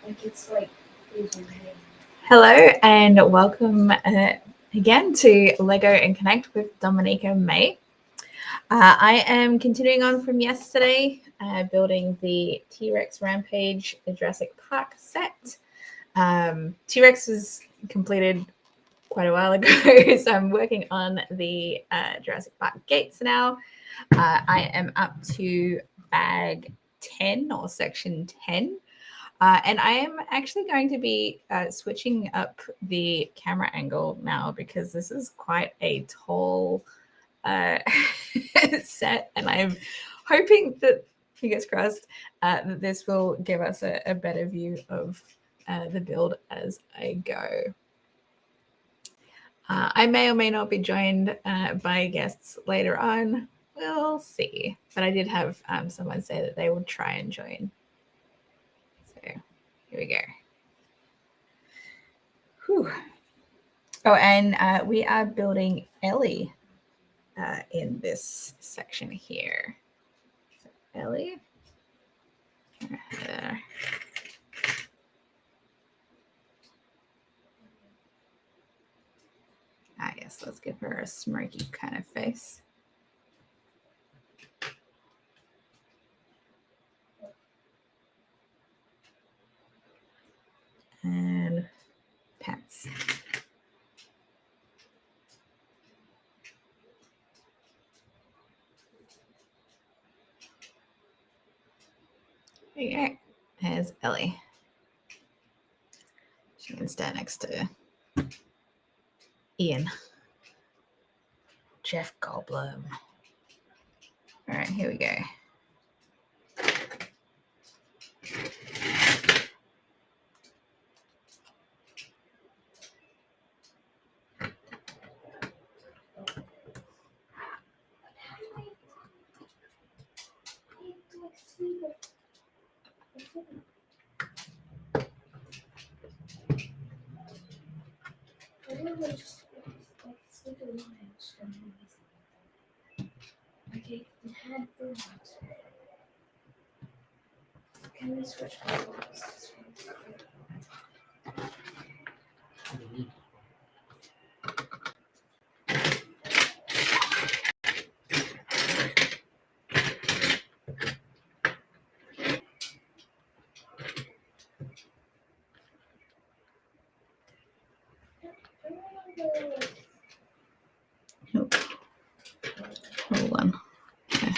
Like it's like Hello and welcome again to Lego and Connect with Dominica May. I am continuing on from yesterday, building the T-Rex Rampage, the Jurassic Park set. T-Rex was completed quite a while ago, so I'm working on the Jurassic Park gates now. I am up to bag 10 or section 10. And I am actually going to be switching up the camera angle now because this is quite a tall set, and I'm hoping that, fingers crossed, that this will give us a better view of the build as I go. I may or may not be joined by guests later on. We'll see. But I did have someone say that they would try and join. So here we go. Whew. Oh, and we are building Ellie in this section here. So Ellie. Yes, let's give her a smoky kind of face. And pants. There you go. There's Ellie. She can stand next to Ian. Jeff Goldblum. All right, here we go. okay, it had food. Can we switch colors? Nope. Hold on. Okay.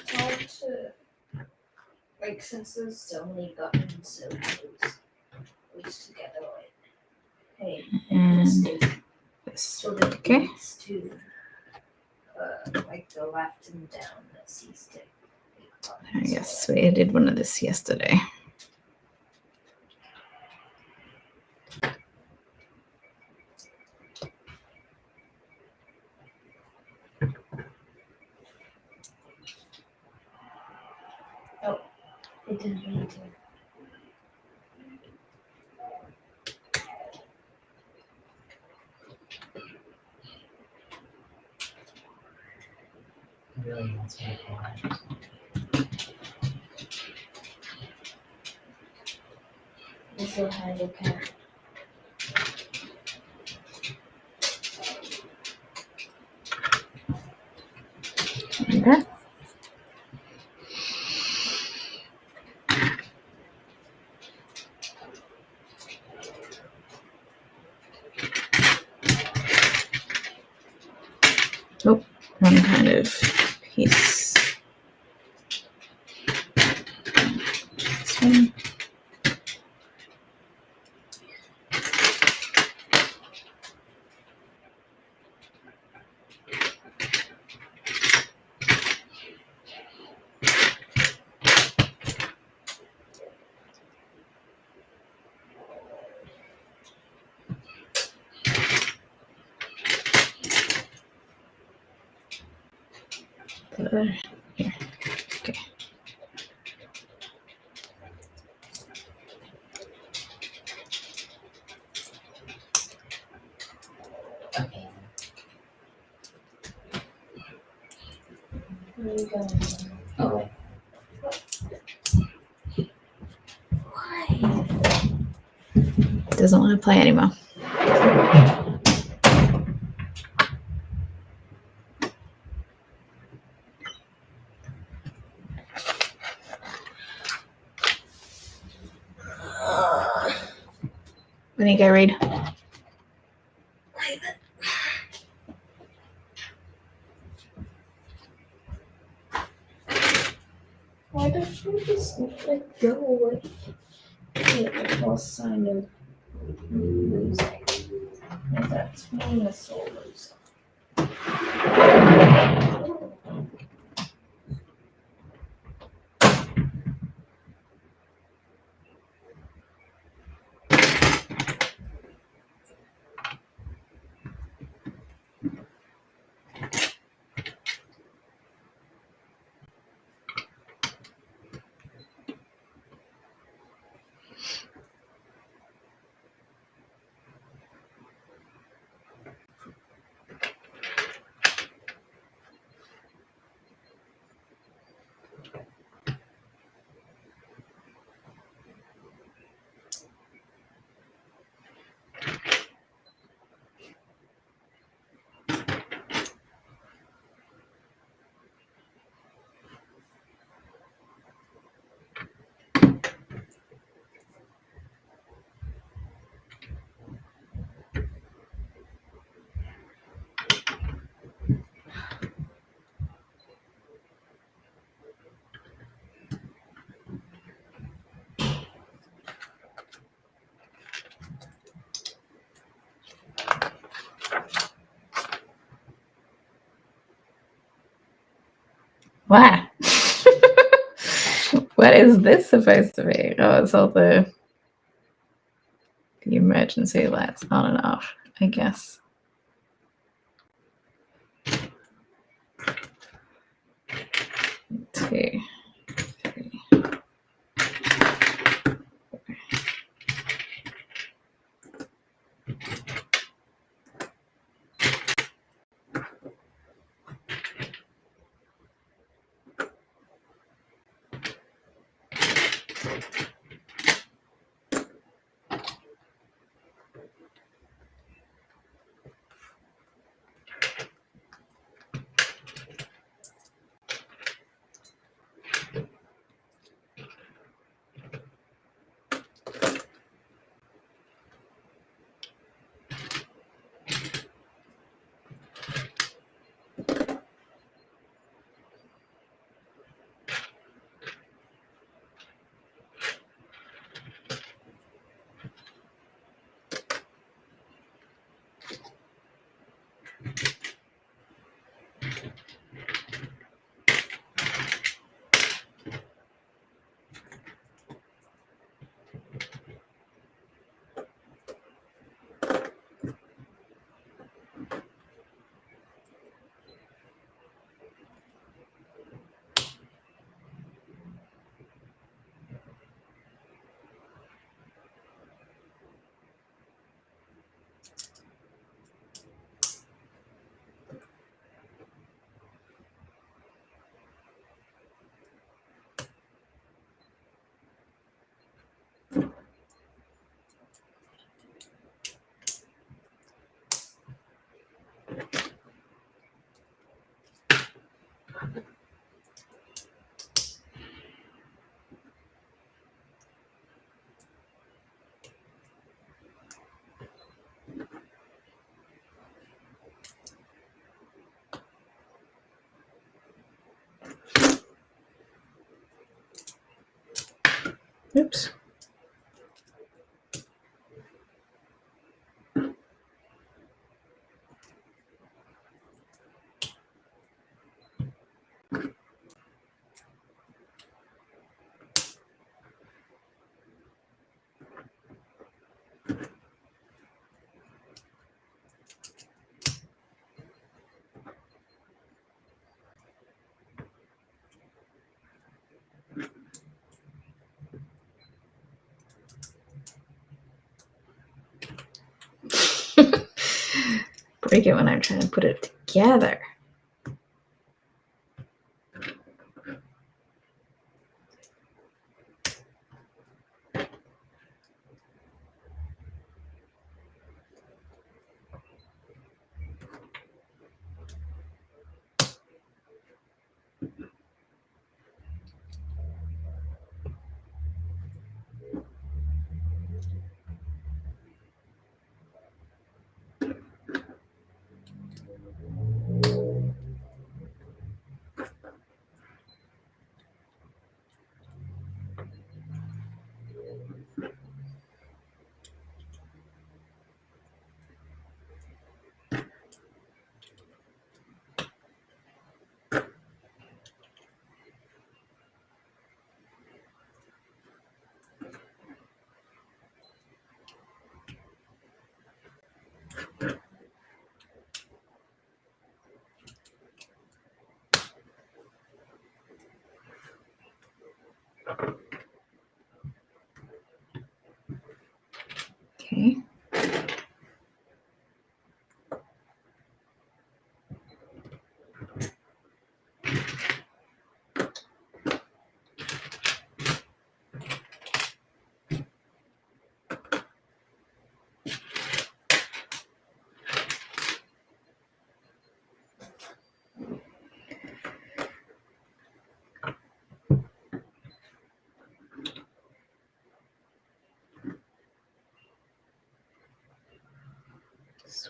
Hard to, like, since there's so many buttons, so loose together, like, hey, And this sort of leads to, like the left and down that C-stick. Yes, we did one of this yesterday. Oh, it didn't need to. Really, that's what I want. This will handle cat. Okay. Oh, one kind of piece. This one. Here. Okay. Okay. Where are you going? Oh, doesn't want to play anymore. When you go read. Why don't you just let go away? The first sign of losing. And that's when the soul loses. Wow. What is this supposed to be? Oh, it's all the emergency lights on and off, I guess. Two, three. Oops. Break it when I'm trying to put it together.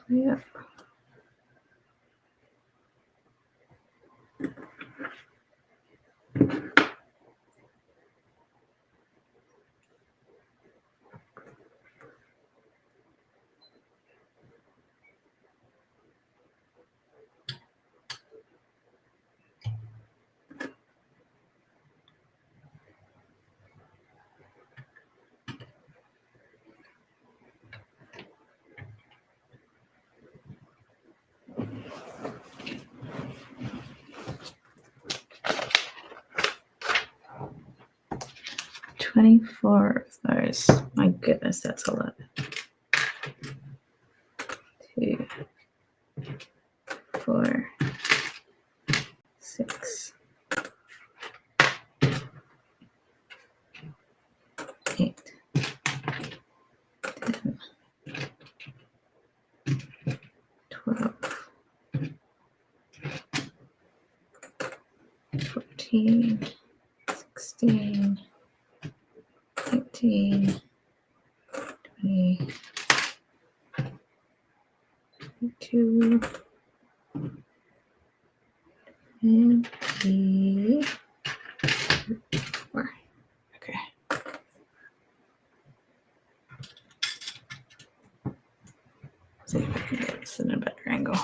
Yep. $24 of those. My goodness, that's a lot. 2, 4, 6, 8, 10, 12, 14, 16, 18, 20, 22, 24. Okay. See if I can get this in a better angle.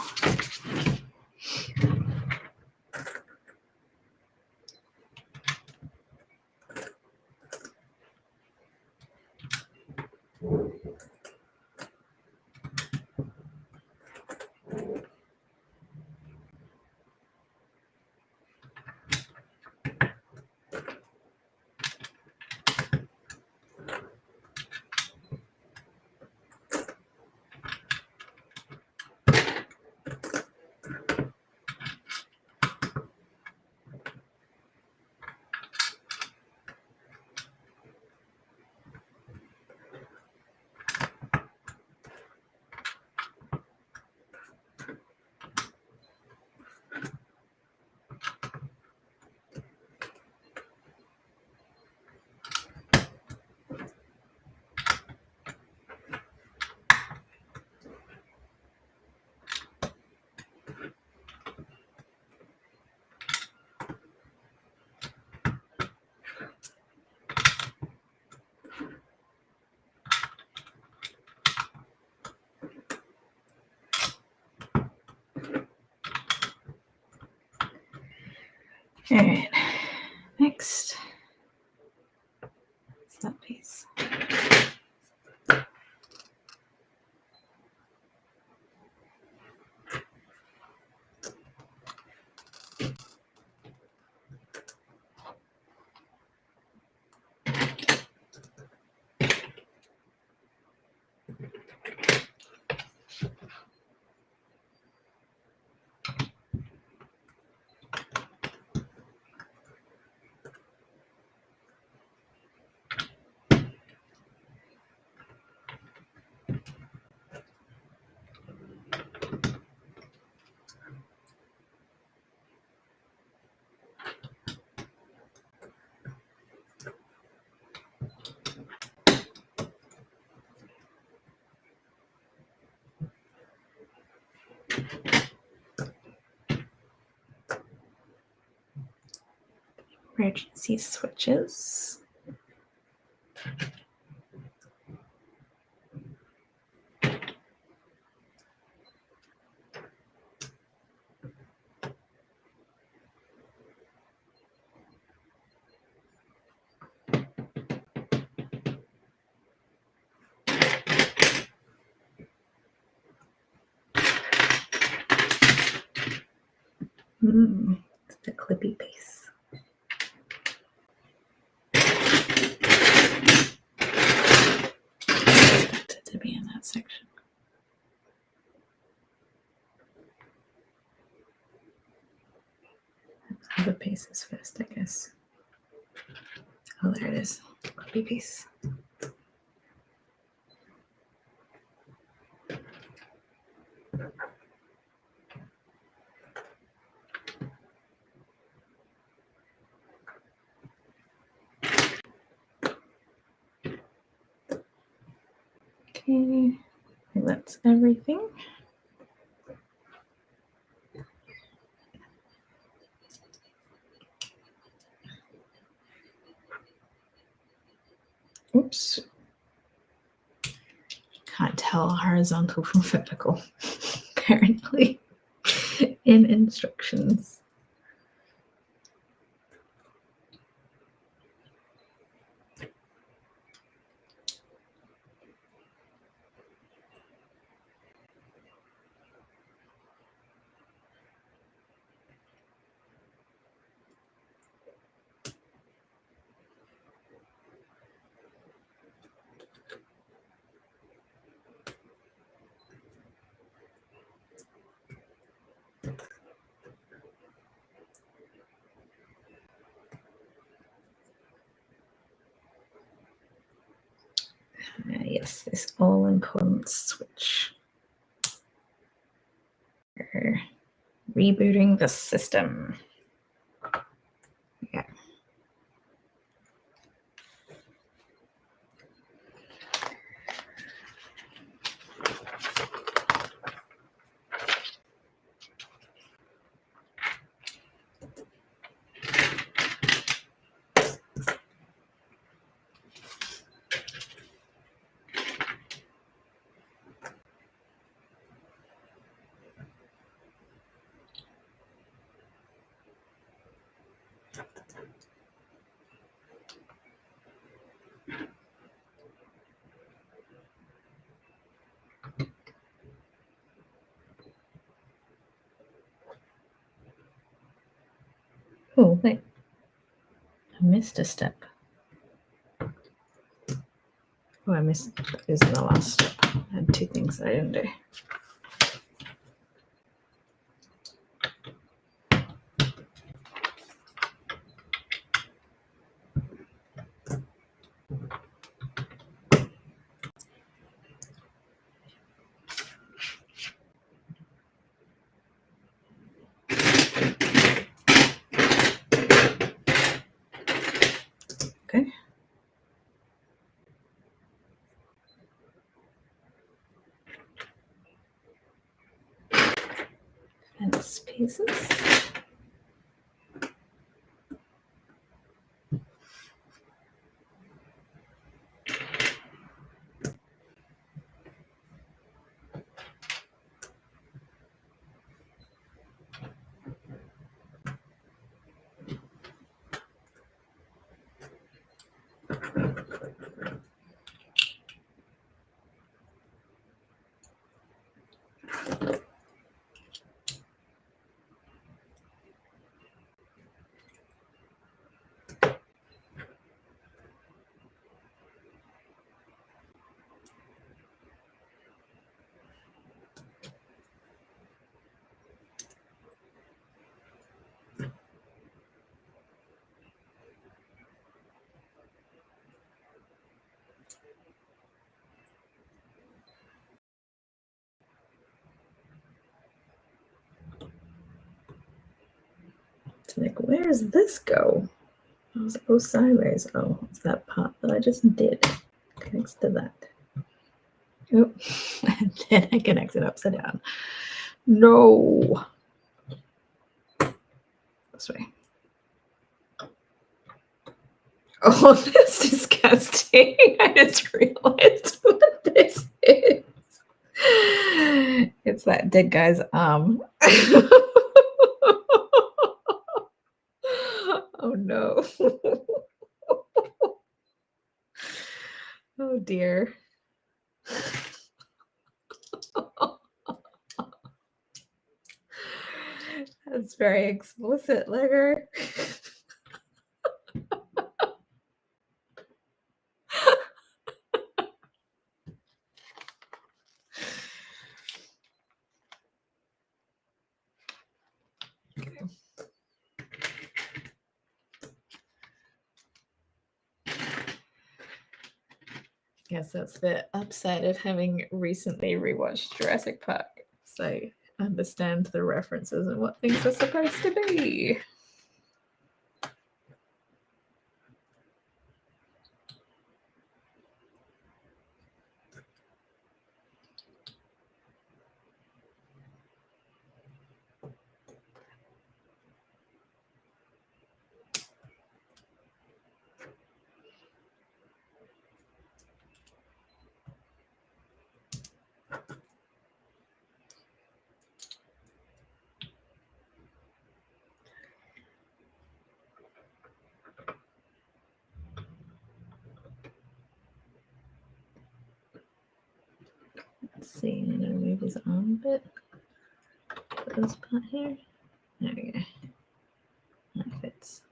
All right. Next. What's that piece? Emergency switches. It's the clippy piece. Expected to be in that section. The pieces first, I guess. Oh, there it is. Clippy piece. Okay, that's everything. Oops. Can't tell horizontal from vertical, apparently, in instructions. Yes, this all-in-concordance switch. We're rebooting the system. Yeah. Oh, wait. I missed a step. Oh, I missed that is the last step. I had two things that I didn't do. Okay. Fence pieces. It's like, where does this go? Oh, it goes sideways. Oh, it's that part that I just did. Connects to that. Oh, and then I connect it upside down. No. This way. Oh, that's disgusting. I just realized what this is. It's that dead guy's arm. Oh no. Oh dear. That's very explicit, Lego. Okay. Yes, that's the upside of having recently rewatched Jurassic Park. So I understand the references and what things are supposed to be. see. I'm gonna move his arm a bit. Put this part here. There we go. That fits.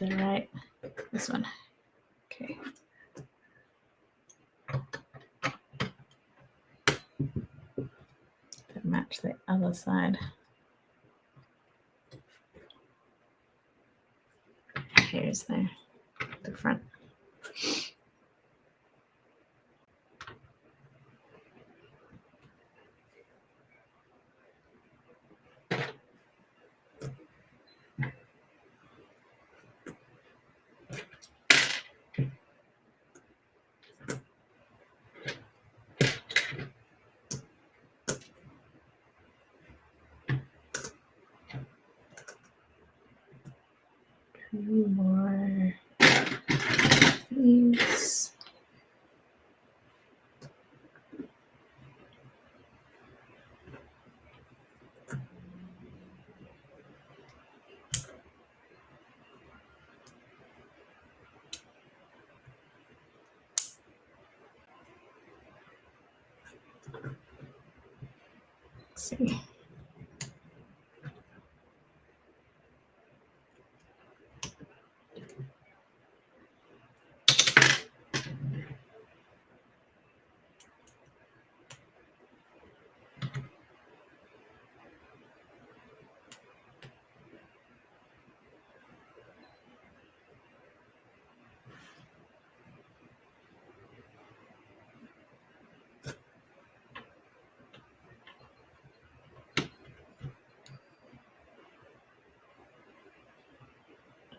Okay, right. This one. Okay. To match the other side. Here's the front. Two more these. Let's see.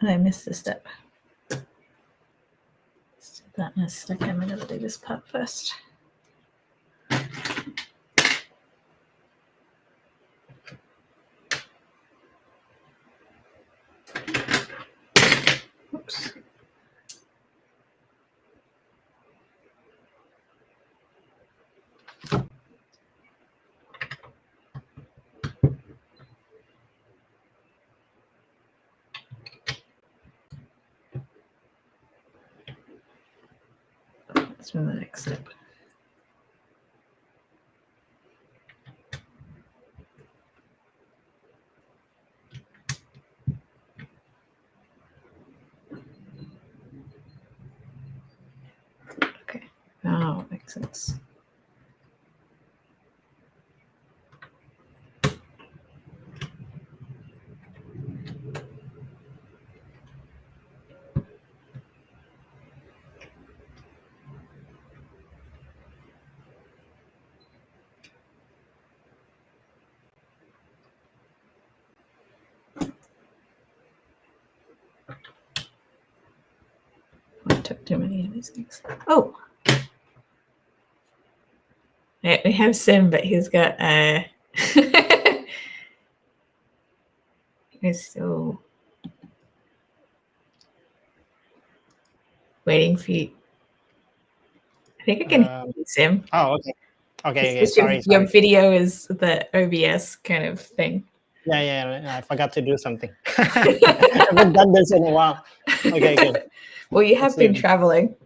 I missed a step. Let's do that in a second. I'm going to do this part first. Oops. Let's do the next step. Okay, now it makes sense. I took too many of these things. Oh, we have Sim, but he's got he's still waiting for you. I think I can hear you, Sim. Oh, okay. Okay, It's sorry. Your video is the OBS kind of thing. Yeah, I forgot to do something. I haven't done this in a while. Okay, good. Well, you have been traveling.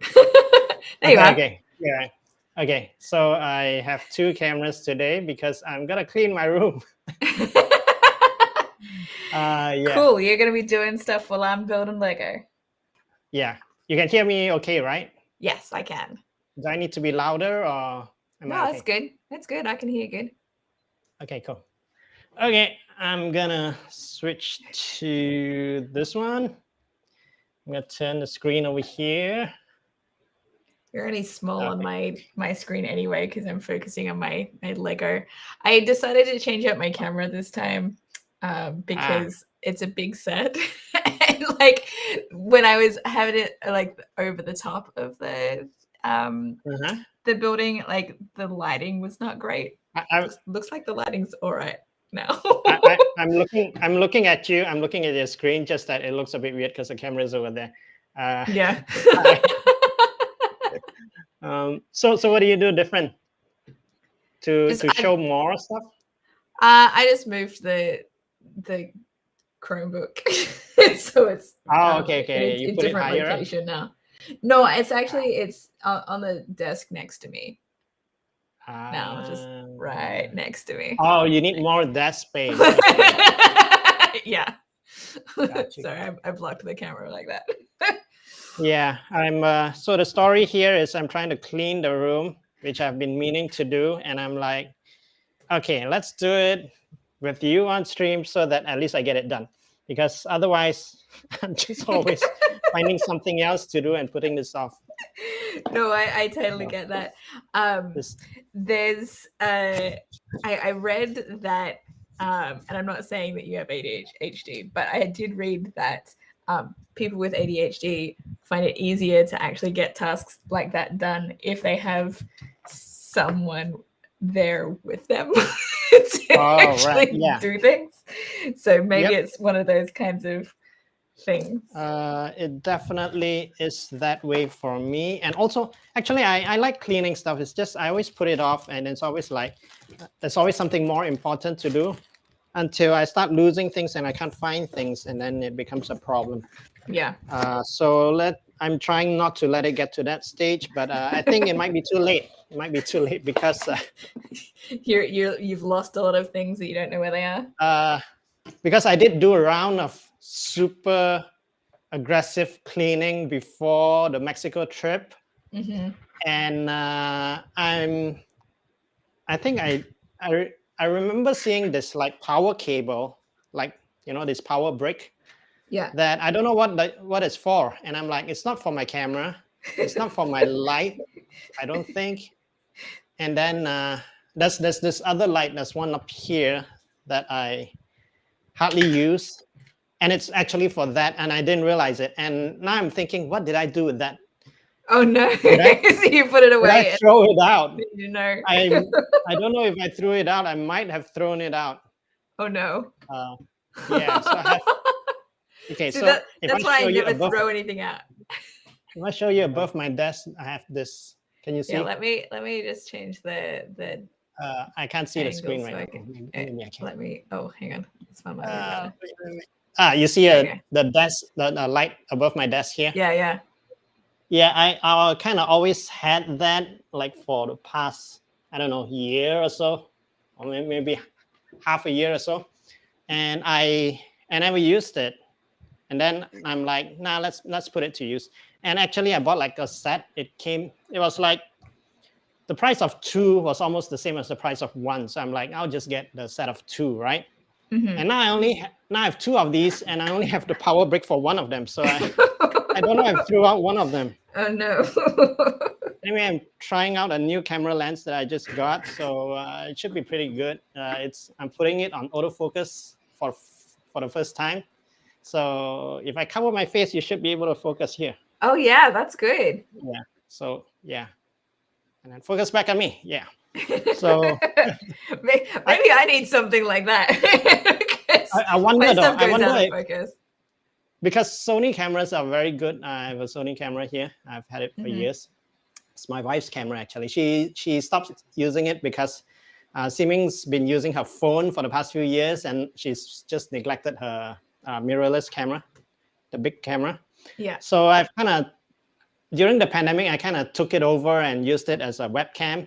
There you are. Okay, yeah. Okay, so I have 2 cameras today because I'm gonna clean my room. Yeah. Cool. You're gonna be doing stuff while I'm building Lego. Yeah. You can hear me okay, right? Yes, I can. Do I need to be louder or am I okay? That's good. That's good. I can hear you good. Okay, cool. Okay, I'm gonna switch to this one. I'm gonna turn the screen over here. You're only small on Okay. my screen anyway because I'm focusing on my Lego. I decided to change out my camera this time because it's a big set. And like when I was having it like over the top of the building, like the lighting was not great. Looks like the lighting's all right now. I'm looking at you. I'm looking at your screen. Just that it looks a bit weird because the camera is over there. Yeah. So what do you do different to Just- show more stuff? I just moved the Chromebook, so it's okay. You in a put it different higher up? location now. No, it's actually it's on the desk next to me now, just right next to me. Oh, you need more desk space. Yeah. Gotcha. Sorry, I blocked the camera like that. Yeah, I'm. So the story here is I'm trying to clean the room, which I've been meaning to do, and I'm like, okay, let's do it with you on stream so that at least I get it done. Because otherwise, I'm just always finding something else to do and putting this off. No, I totally get that. There's I read that, and I'm not saying that you have ADHD, but I did read that people with ADHD find it easier to actually get tasks like that done if they have someone there with them to actually do things. So maybe it's one of those kinds of things. It definitely is that way for me. And also, actually, I like cleaning stuff. It's just I always put it off, and it's always like there's always something more important to do until I start losing things and I can't find things, and then it becomes a problem. Yeah. So I'm trying not to let it get to that stage, but I think it might be too late. It might be too late because you've lost a lot of things that you don't know where they are. Because I did do a round of super aggressive cleaning before the Mexico trip, and I think I remember seeing this like power cable, like this power brick. Yeah. That I don't know what it's for, and I'm like, it's not for my camera, it's not for my light, I don't think. And then there's this other light. There's one up here that I hardly use, and it's actually for that, and I didn't realize it. And now I'm thinking, what did I do with that? Oh no! So you put it away. Did I throw it out? I don't know if I threw it out. I might have thrown it out. Oh no! Yeah. So I have. Okay, so that's why I never throw anything out. If I show you above my desk, I have this. Can you see? Yeah, let me just change the. I can't see the screen right now. Let me. Oh, hang on. It's fine. You see the desk, the light above my desk here? Yeah. Yeah, I kind of always had that like for the past, I don't know, year or so, or maybe half a year or so, and I never used it. And then I'm like, nah, let's put it to use. And actually, I bought like a set. It was like the price of 2 was almost the same as the price of 1. So I'm like, I'll just get the set of 2, right? And now I have 2 of these, and I only have the power brick for 1 of them. So I don't know if I threw out 1 of them. Oh no. Anyway, I'm trying out a new camera lens that I just got, so it should be pretty good. I'm putting it on autofocus for the first time. So if I cover my face, you should be able to focus here. Oh yeah, that's good. Yeah. So yeah, and then focus back at me. Yeah. So maybe I need something like that. I wonder though. I wonder focus. Because Sony cameras are very good. I have a Sony camera here. I've had it for years. It's my wife's camera actually. She stopped using it because Siming's been using her phone for the past few years, and she's just neglected her mirrorless camera, the big camera. Yeah. So I've kind of, during the pandemic, I kind of took it over and used it as a webcam.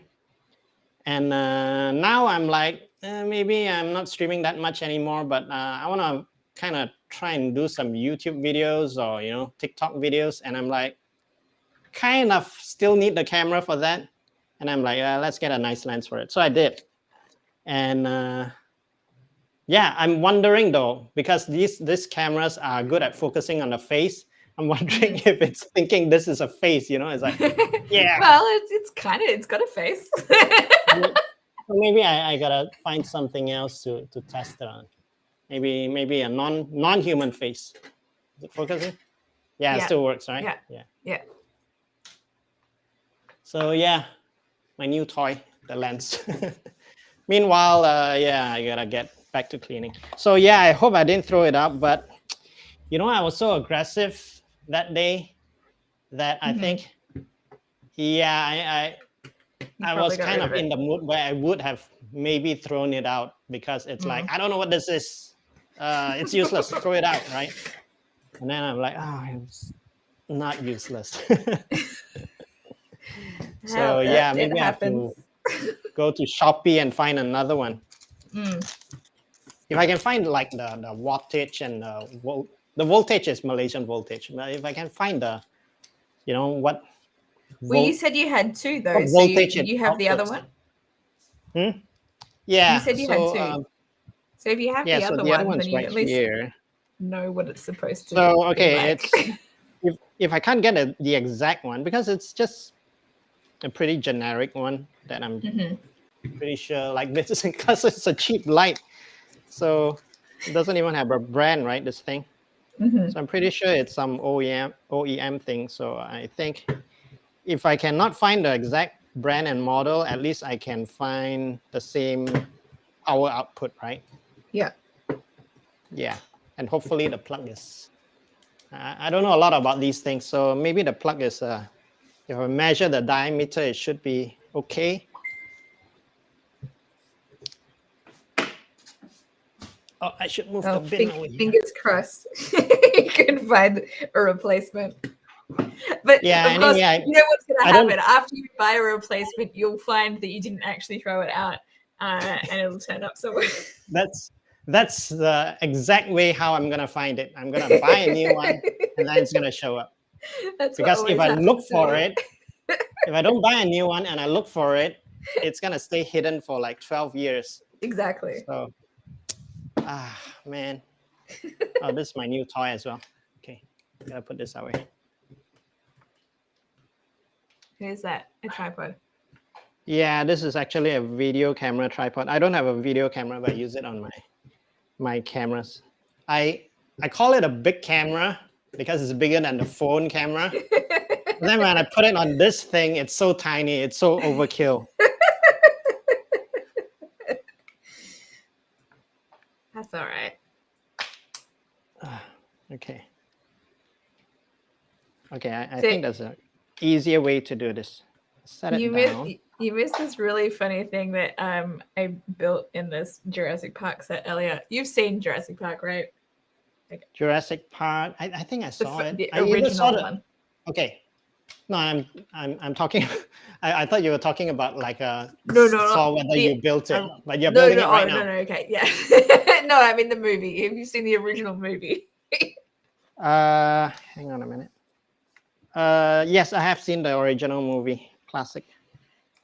And now I'm like, maybe I'm not streaming that much anymore, but I want to kind of try and do some YouTube videos or, TikTok videos. And I'm like, kind of still need the camera for that. And I'm like, let's get a nice lens for it. So I did. And yeah, I'm wondering though, because these cameras are good at focusing on the face, I'm wondering if it's thinking this is a face. It's like, yeah. Well, it's got a face. Maybe I gotta find something else to test it on. Maybe a non-human face. Is it focusing? Yeah, it Yeah. still works, right? Yeah. So yeah, my new toy, the lens. Meanwhile, I gotta get back to cleaning. So yeah, I hope I didn't throw it up, but I was so aggressive that day that I think, I was kind of in the mood where I would have maybe thrown it out because it's like, I don't know what this is. It's useless. Throw it out, right? And then I'm like, it's not useless. So yeah, maybe I have to go to Shopee and find another one. If I can find like the wattage and the voltage is Malaysian voltage, but if I can find the, what. Well, you said you had two though, so voltage you have the other one. Yeah. You said you had two. So if you have the other one, then you at least know what it's supposed to. So okay, be like. it's if I can't get the exact one because it's just a pretty generic one that I'm pretty sure like this is because it's a cheap light, so it doesn't even have a brand, right? This thing. So I'm pretty sure it's some OEM thing. So I think if I cannot find the exact brand and model, at least I can find the same power output, right? Yeah. Yeah, and hopefully the plug is. I don't know a lot about these things, so maybe the plug is. If I measure the diameter, it should be okay. Oh, I should move the bin away. Fingers crossed. You can find a replacement. But yeah, of course, anyway, you know what's going to happen after you buy a replacement. You'll find that you didn't actually throw it out, and it'll turn up somewhere. That's the exact way how I'm gonna find it. I'm gonna buy a new one, and then it's gonna show up. Because if I look for it, if I don't buy a new one and I look for it, it's gonna stay hidden for like 12 years. Exactly. So, man. Oh, this is my new toy as well. Okay, gotta put this away. Here's that, a tripod. Yeah, this is actually a video camera tripod. I don't have a video camera, but I use it on my cameras. I call it a big camera because it's bigger than the phone camera. Then when I put it on this thing, it's so tiny, it's so overkill. That's all right. Okay. Okay, I think there's an easier way to do this. Set it down. You missed this really funny thing that I built in this Jurassic Park set earlier. You've seen Jurassic Park, right? Jurassic Park. I think I saw it. The original one. Okay. No, I'm talking. I thought you were talking about like saw whether you built it, but you're building it right now. No, okay, yeah. No, I mean the movie. Have you seen the original movie? Hang on a minute. Yes, I have seen the original movie, classic.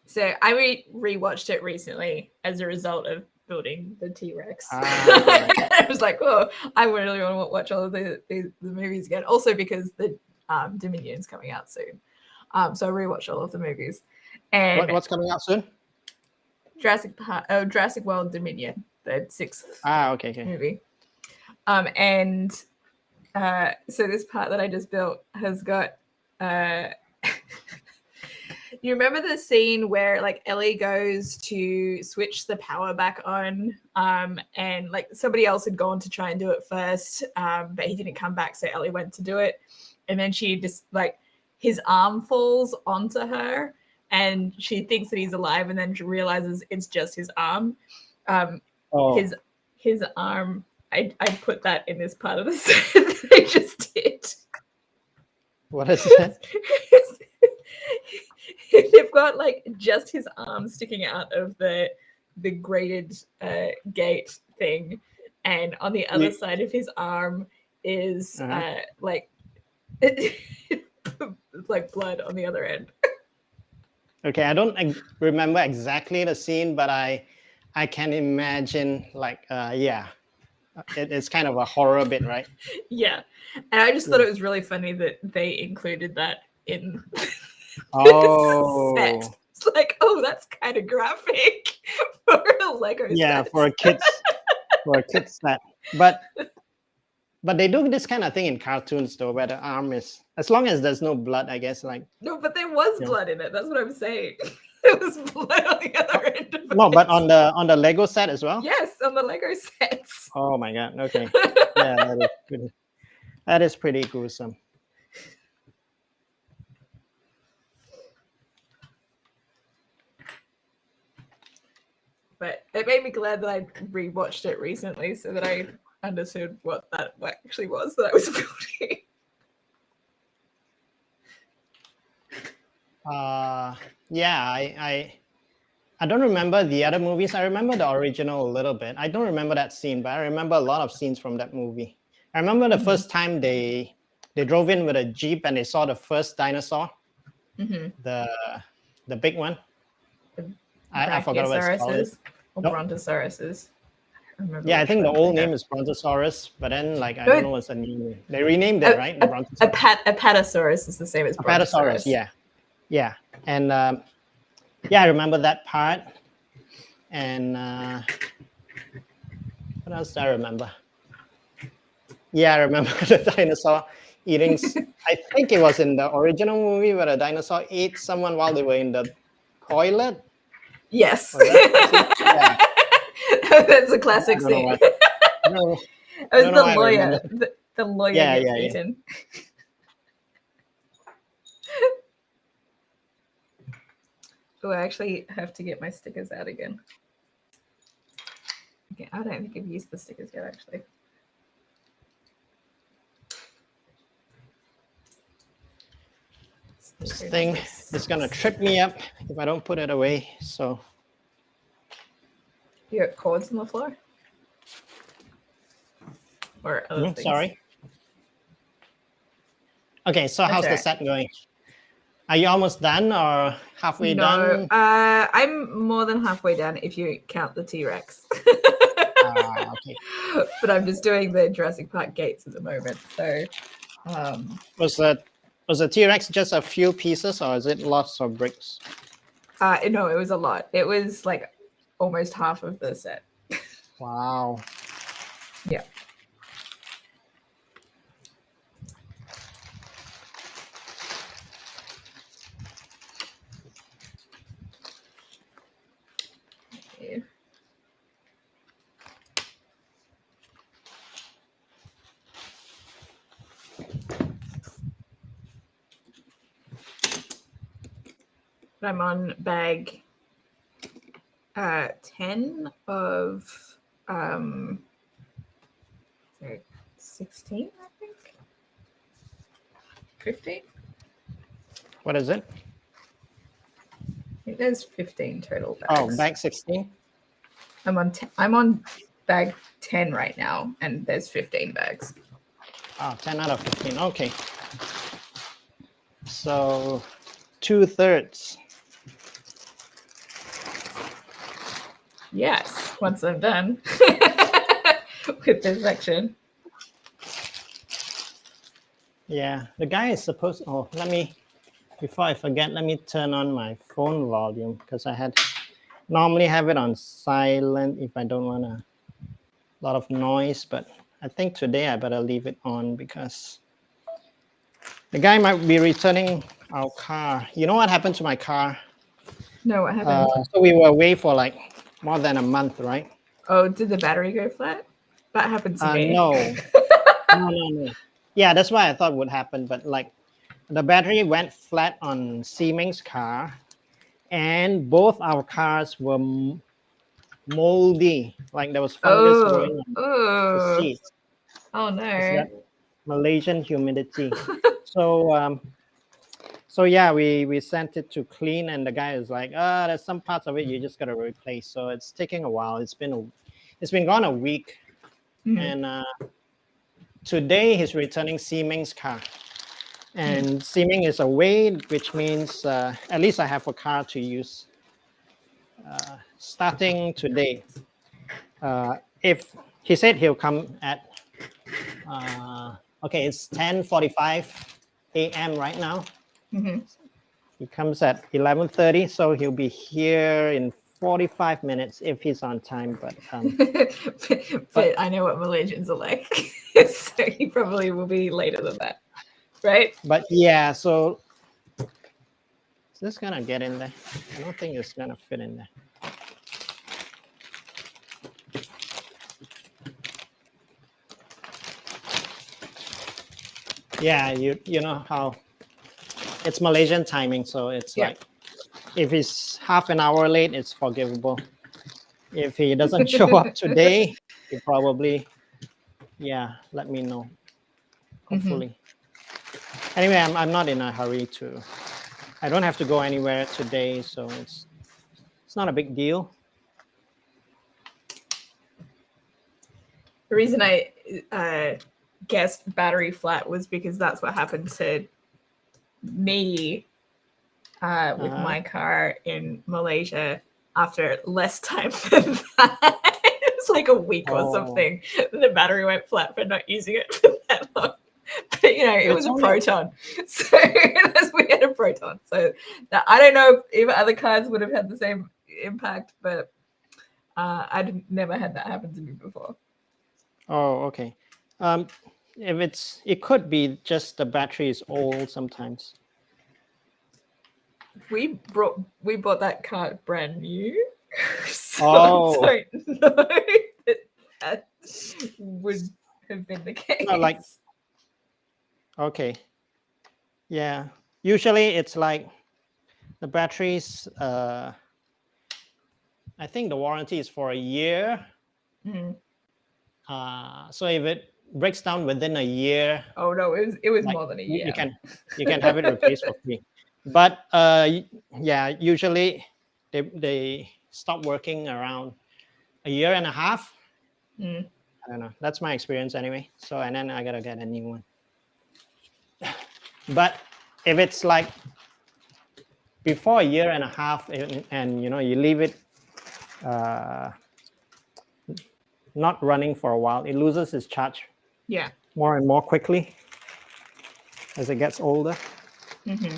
So I rewatched it recently as a result of building the T-Rex. I was like, oh, I really want to watch all of the movies again. Also because the Dominion's coming out soon. So I rewatched all of the movies. And what's coming out soon? Jurassic World Dominion, the 6th movie. And so this part that I just built has got you remember the scene where like Ellie goes to switch the power back on and like somebody else had gone to try and do it first, but he didn't come back, so Ellie went to do it, and then she just like his arm falls onto her and she thinks that he's alive, and then she realizes it's just his arm. His arm, I put that in this part of the set that I just did. What is that? They've got like just his arm sticking out of the grated gate thing, and on the other side of his arm is like like blood on the other end. Okay, I don't remember exactly the scene, but I can imagine like it's kind of a horror bit, right? Yeah. And I just thought it was really funny that they included that in Oh, this set. It's like, oh, that's kind of graphic for a Lego yeah, set. for a kids set. But they do this kind of thing in cartoons though, where the arm is, as long as there's no blood, I guess. Like No, but there was Yeah. blood in it. That's what I'm saying. There was blood on the other end of no, it. but on the Lego set as well. Yes, on the Lego sets. Oh my god. Okay. Yeah, that is pretty gruesome. But it made me glad that I rewatched it recently so that I understood what that actually was that I was building. Yeah, I don't remember the other movies. I remember the original a little bit. I don't remember that scene, but I remember a lot of scenes from that movie. I remember the first time they drove in with a Jeep and they saw the first dinosaur, the big one. I forgot what it's called. Or Nope. Brontosauruses. Yeah, I think the old name is Brontosaurus, but then I don't know what's the new name. They renamed it, right? The Brontosaurus. Apatosaurus is the same as Apatosaurus. Yeah. And I remember that part. And what else do I remember? Yeah, I remember the dinosaur eating. I think it was in the original movie where the dinosaur ate someone while they were in the toilet. Yes. Yeah. That's a classic scene. No, It was the lawyer. The lawyer gets eaten. Oh, I actually have to get my stickers out again. Okay, I don't think I've used the stickers yet, actually. This thing is gonna trip me up if I don't put it away. So You got cords on the floor? Or other things? sorry. Okay, so how's the set going? Are you almost done or halfway done? I'm more than halfway done if you count the T-Rex. Okay. But I'm just doing the Jurassic Park gates at the moment. So Was the T-Rex just a few pieces or is it lots of bricks? no, it was a lot. It was like almost half of the set. Wow. Yeah. I'm on bag 10 of 16, I think. 15? What is it? I think there's 15 total bags. Oh, bag 16? I'm on bag 10 right now, and there's 15 bags. Oh, 10 out of 15. Okay. So 2/3. Yes, once I'm done with this section. Yeah, the guy is supposed. Oh, before I forget, let me turn on my phone volume because I normally have it on silent if I don't want a lot of noise. But I think today I better leave it on because the guy might be returning our car. You know what happened to my car? No, what happened? So we were away for like more than a month, right? Oh, did the battery go flat? That happened to me. No. No. Yeah, that's why I thought would happen. But like the battery went flat on Sieming's car and both our cars were moldy. Like there was fungus growing on the seats. Oh no. That Malaysian humidity. So yeah, we sent it to clean and the guy is like, there's some parts of it you just gotta replace. So it's taking a while. It's been gone a week. And today he's returning Sieming's car. And Sieming is away, which means at least I have a car to use starting today. If he said he'll come at okay, it's 10:45 a.m. right now. Mm-hmm. He comes at 11:30, so he'll be here in 45 minutes if he's on time. But I know what Malaysians are like, so he probably will be later than that, right? But yeah, so is this gonna get in there? I don't think it's gonna fit in there. Yeah, you know how it's Malaysian timing, so it's Yeah. like if he's half an hour late, it's forgivable. If he doesn't show up today, he probably, let me know. Hopefully. Anyway, I'm not in a hurry to. I don't have to go anywhere today, so it's not a big deal. The reason I guessed battery flat was because that's what happened to me with my car in Malaysia after less time than that. It was like a week or something. The battery went flat for not using it for that long. But it was a Proton. So we had a Proton. So I don't know if other cars would have had the same impact, but I never had that happen to me before. Oh, okay. It could be just the battery is old sometimes. We bought that car brand new, so I don't know that would have been the case. No, okay, yeah. Usually it's like the batteries. I think the warranty is for a year. Mm-hmm. So if it breaks down within a year, oh no, it was more than a year. You can have it replaced for free. But usually they stop working around a year and a half. I don't know. That's my experience anyway. So and then I gotta get a new one. But if it's like before a year and a half, and you leave it not running for a while, it loses its charge. Yeah. More and more quickly as it gets older. Mm-hmm.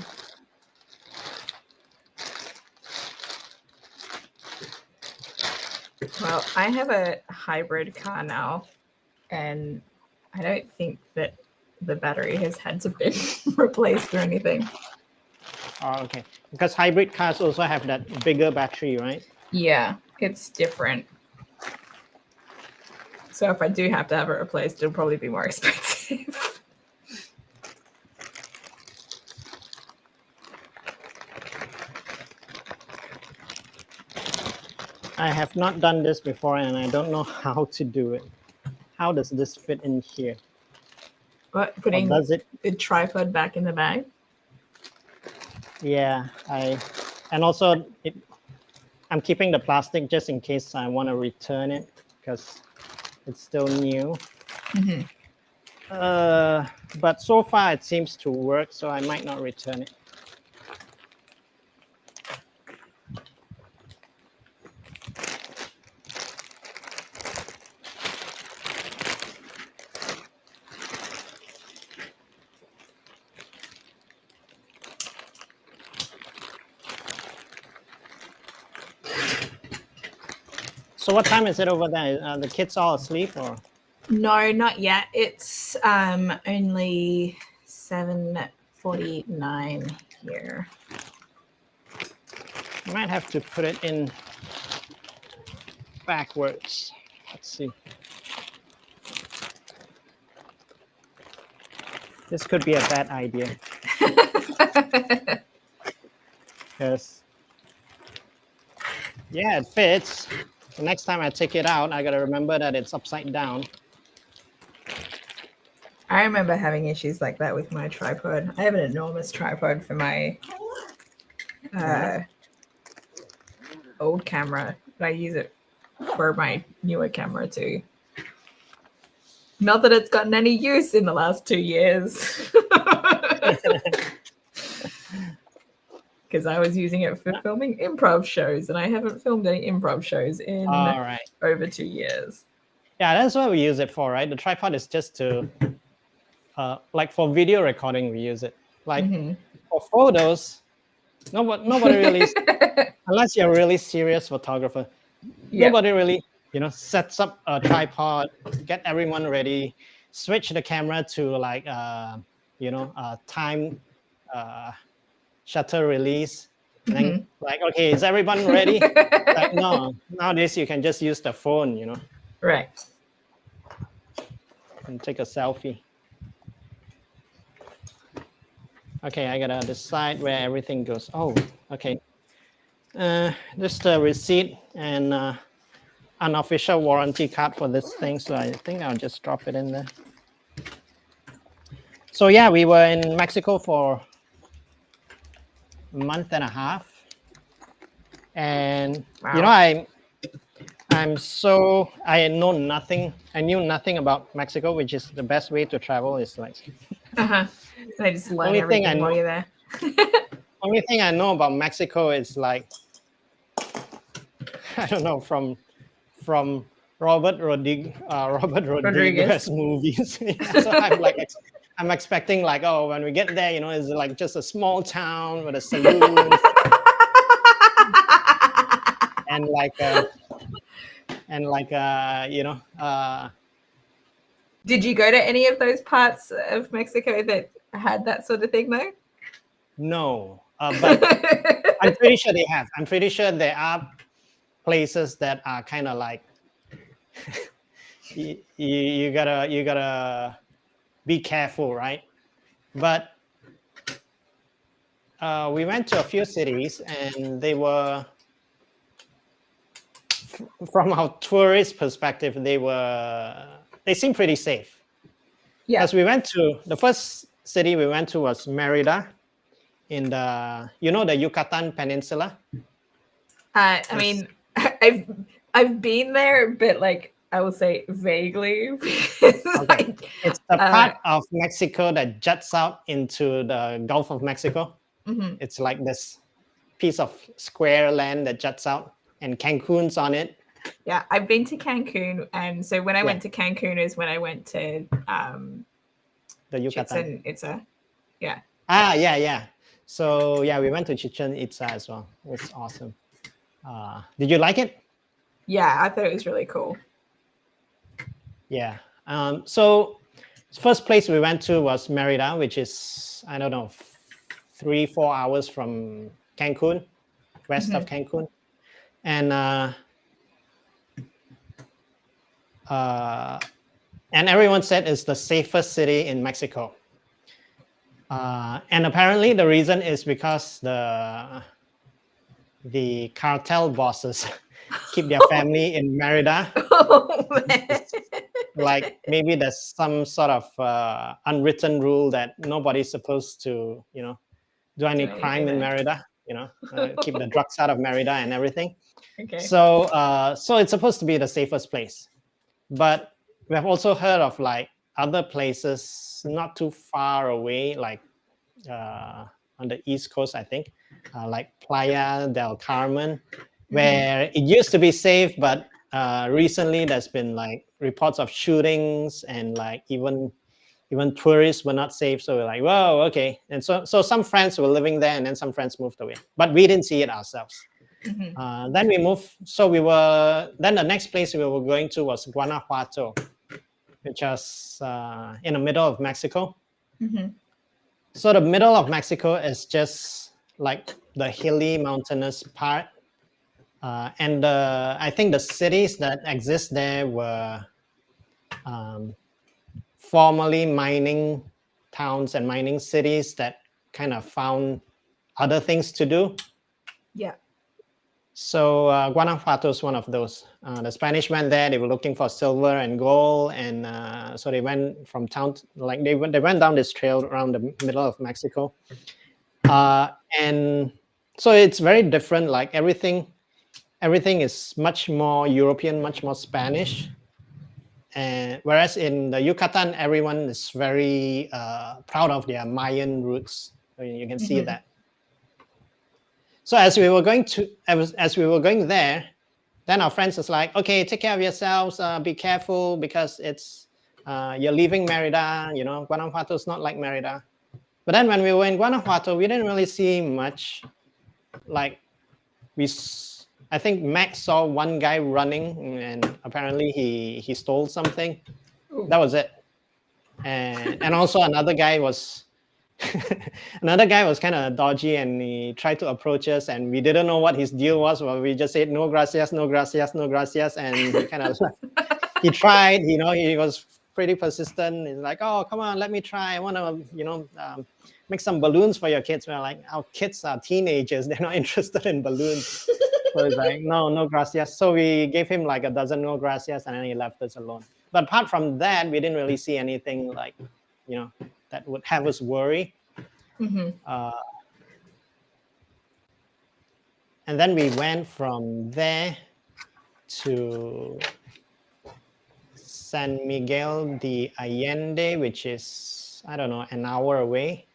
Well, I have a hybrid car now, and I don't think that the battery has had to be replaced or anything. Oh, okay. Because hybrid cars also have that bigger battery, right? Yeah, it's different. So if I do have to have it replaced, it'll probably be more expensive. I have not done this before and I don't know how to do it. How does this fit in here? What, putting does it? The tripod back in the bag? Yeah, and also I'm keeping the plastic just in case I want to return it because it's still new. Mm-hmm. But so far it seems to work, so I might not return it. So what time is it over there? Are the kids all asleep or? No, not yet. It's only 7:49 here. You might have to put it in backwards. Let's see. This could be a bad idea. Because, yeah, it fits. The next time I take it out, I gotta remember that it's upside down. I remember having issues like that with my tripod. I have an enormous tripod for my old camera, but I use it for my newer camera too. Not that it's gotten any use in the last 2 years. Because I was using it for filming improv shows, and I haven't filmed any improv shows in over 2 years. Yeah, that's what we use it for, right? The tripod is just to, like for video recording, we use it. Like Mhm. for photos, nobody really, unless you're a really serious photographer, Yeah. nobody really, sets up a tripod, get everyone ready, switch the camera to like, time shutter release, and then Mhm. like, okay, is everyone ready? Like, no, nowadays you can just use the phone, Right. and take a selfie. Okay, I gotta decide where everything goes. Oh, okay. Just a receipt and unofficial warranty card for this thing. So I think I'll just drop it in there. So yeah, we were in Mexico for a month and a half, and Wow. I know nothing. I knew nothing about Mexico, which is the best way to travel. Is like Uh-huh. They just learn only thing I everything while know. you're there. Only thing I know about Mexico is like I don't know from Robert Rodriguez movies. Yeah, so I'm like I'm expecting like, oh, when we get there, it's like just a small town with a saloon and Did you go to any of those parts of Mexico that had that sort of thing though? no, but I'm pretty sure they have. I'm pretty sure there are places that are kind of like you gotta be careful, right? But we went to a few cities, and they were, from our tourist perspective, they seemed pretty safe. Yeah. As we went to the first city we went to was Merida in the the Yucatan Peninsula. I mean, I've been there, but like I will say vaguely. Okay. It's the part of Mexico that juts out into the Gulf of Mexico. Mhm. It's like this piece of square land that juts out, and Cancun's on it. Yeah, I've been to Cancun, and so when I went to Cancun is when I went to the Yucatan. Chichen Itza. Yeah. Yeah. So yeah, we went to Chichen Itza as well. It's awesome. Did you like it? Yeah, I thought it was really cool. Yeah. So first place we went to was Merida, which is, I don't know, 3-4 hours from Cancun, west of Cancun. And everyone said it's the safest city in Mexico. And apparently the reason is because the cartel bosses keep their family in Merida. Oh, man. Like maybe there's some sort of unwritten rule that nobody's supposed to, do any crime in Merida, keep the drugs out of Merida and everything. Okay. So it's supposed to be the safest place. But we have also heard of like other places not too far away, like on the East Coast, I think, like Playa del Carmen, where it used to be safe, but recently there's been like reports of shootings, and like even tourists were not safe. So we're like, whoa, okay. And so some friends were living there, and then some friends moved away, but we didn't see it ourselves. Then we moved. So then the next place we were going to was Guanajuato, which was in the middle of Mexico. So the middle of Mexico is just like the hilly, mountainous part. And I think the cities that exist there were formerly mining towns and mining cities that kind of found other things to do. Yeah. So Guanajuato is one of those. The Spanish went there. They were looking for silver and gold, and so they went from town. They went down this trail around the middle of Mexico, and so it's very different. Like everything is much more European, much more Spanish. And whereas in the Yucatan, everyone is very proud of their Mayan roots. So you can see that. So as we were going there, then our friends is like, okay, take care of yourselves, be careful because it's you're leaving Merida, Guanajuato is not like Merida. But then when we were in Guanajuato, we didn't really see much. Like I think Max saw one guy running, and apparently he stole something. Ooh. That was it. And also another guy was kind of dodgy, and he tried to approach us, and we didn't know what his deal was. Well, we just said no gracias, no gracias, no gracias, and he kind of he tried. He was pretty persistent. He's like, oh, come on, let me try. I want to make some balloons for your kids. We're like, our kids are teenagers. They're not interested in balloons. So he's like, no gracias. So we gave him like a dozen no gracias, and then he left us alone. But apart from that, we didn't really see anything like, that would have us worry. Mm-hmm. And then we went from there to San Miguel de Allende, which is, I don't know, an hour away,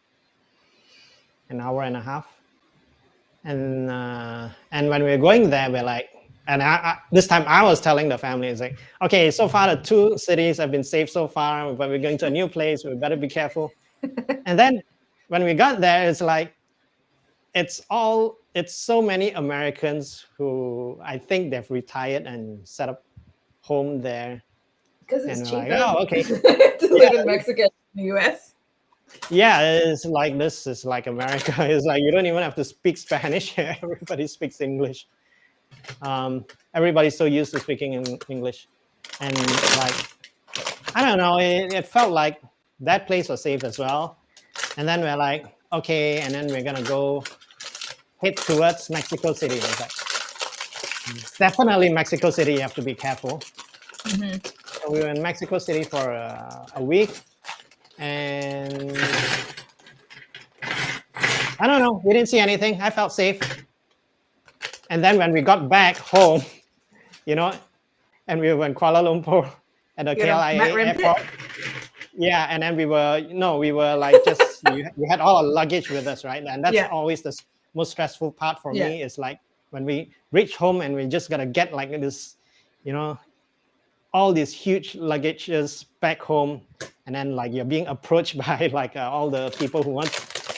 an hour and a half. And when we were going there, we're like, and this time I was telling the family, it's like, okay, so far the 2 cities have been safe so far, but we're going to a new place, we better be careful. And then when we got there, it's like, it's so many Americans who I think they've retired and set up home there. Because it's And cheaper. we're like, oh, okay. to live in Mexico and the US. Yeah, it's like this is like America. It's like you don't even have to speak Spanish. Everybody speaks English. Everybody's so used to speaking in English. And like, I don't know, it felt like that place was safe as well. And then we're like, okay, and then we're gonna go head towards Mexico City. It's like, definitely Mexico City, you have to be careful. Mm-hmm. So we were in Mexico City for a week. And I don't know, we didn't see anything. I felt safe. And then when we got back home, and we were in Kuala Lumpur at the KLIA airport. Yeah, and then we were like just, we had all our luggage with us, right? And that's always the most stressful part for me is like when we reach home and we just gotta get like this, all these huge luggages back home. And then like you're being approached by like all the people who want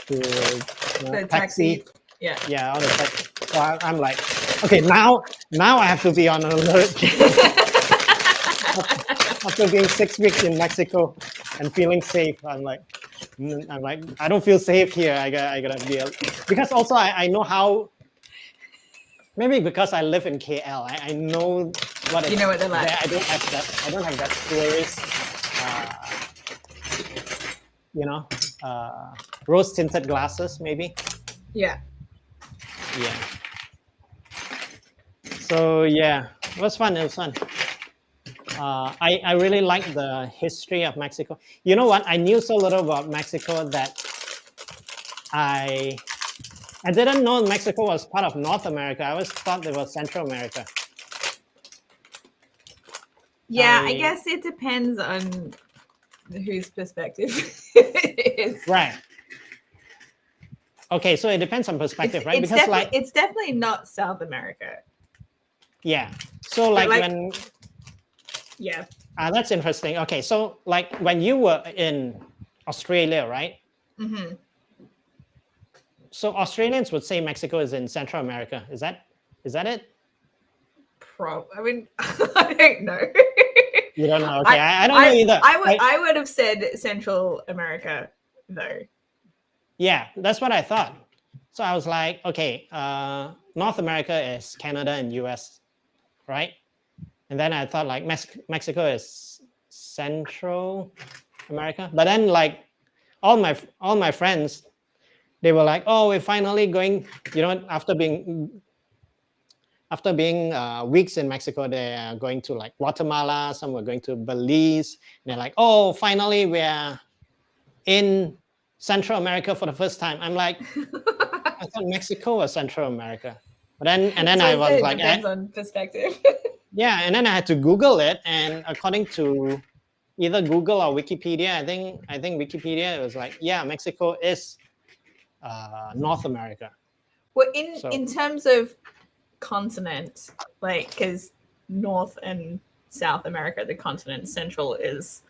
to taxi. Yeah, all the taxi. So I'm like, okay, now I have to be on alert. After being 6 weeks in Mexico and feeling safe, I'm like, I don't feel safe here. I gotta be because also I know how. Maybe because I live in KL, I know what it's. You know what they're like. I don't have that tourist. Rose tinted glasses, maybe. Yeah. So yeah, it was fun. I really like the history of Mexico. You know what? I knew so little about Mexico that I didn't know Mexico was part of North America. I always thought it was Central America. Yeah, I guess it depends on whose perspective it is. Right. Okay, so it depends on perspective, right? Because it's definitely not South America. Yeah. So like when. Yeah. That's interesting. Okay, so like when you were in Australia, right? Mm-hmm. So Australians would say Mexico is in Central America. Is that it? I mean, I don't know. You don't know? Okay, I don't know either. I would have said Central America, though. Yeah, that's what I thought. So I was like, okay, North America is Canada and US, right? And then I thought like Mexico is Central America. But then like all my friends, they were like, oh, we're finally going, after being weeks in Mexico, they are going to like Guatemala, some were going to Belize. And they're like, oh, finally we're in Central America for the first time. I'm like, I thought Mexico was Central America. But then I was like, depends on perspective. Yeah, and then I had to Google it, and according to either Google or Wikipedia, I think Wikipedia, it was like, yeah, Mexico is North America. Well, in terms of continent, like, because North and South America, the continent, Central is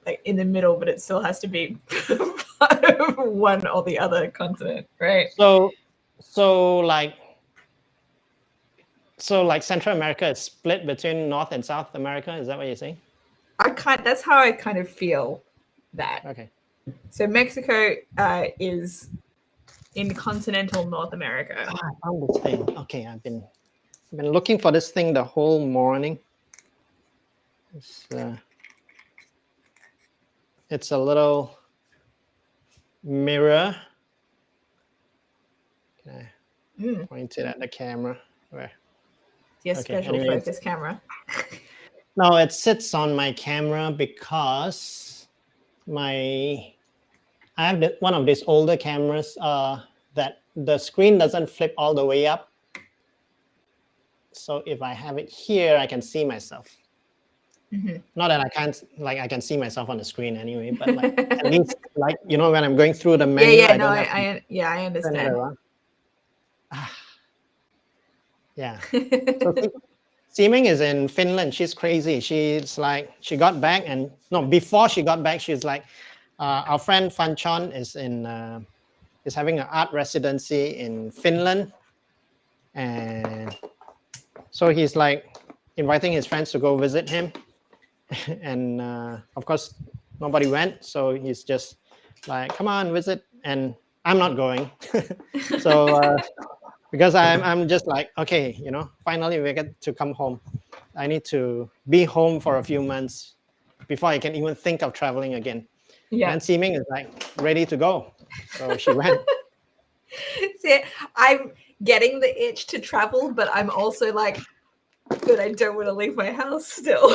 like in the middle, but it still has to be part of one or the other continent, right? So like Central America is split between North and South America. Is that what you're saying? That's how I kind of feel that. Okay. So Mexico is in continental North America. Oh, I found this thing. Okay, I've been looking for this thing the whole morning. It's a little mirror. Can I point it at the camera? Where? Your special focus camera. No, it sits on my camera because I have one of these older cameras that the screen doesn't flip all the way up. So if I have it here, I can see myself. Not that I can't, like, I can see myself on the screen anyway, but like at least, like, when I'm going through the menu, I understand. Yeah. So Seeming is in Finland. She's crazy. She's like, she got back, and no, before she got back, she's like, our friend Fanchon is having an art residency in Finland, and so he's like inviting his friends to go visit him, and of course nobody went, so he's just like, come on, visit, and I'm not going. So because I'm just like, okay, finally we get to come home. I need to be home for a few months before I can even think of traveling again. Yeah. And Seeming is like ready to go, so she went. See, I'm getting the itch to travel, but I'm also like, but I don't want to leave my house still.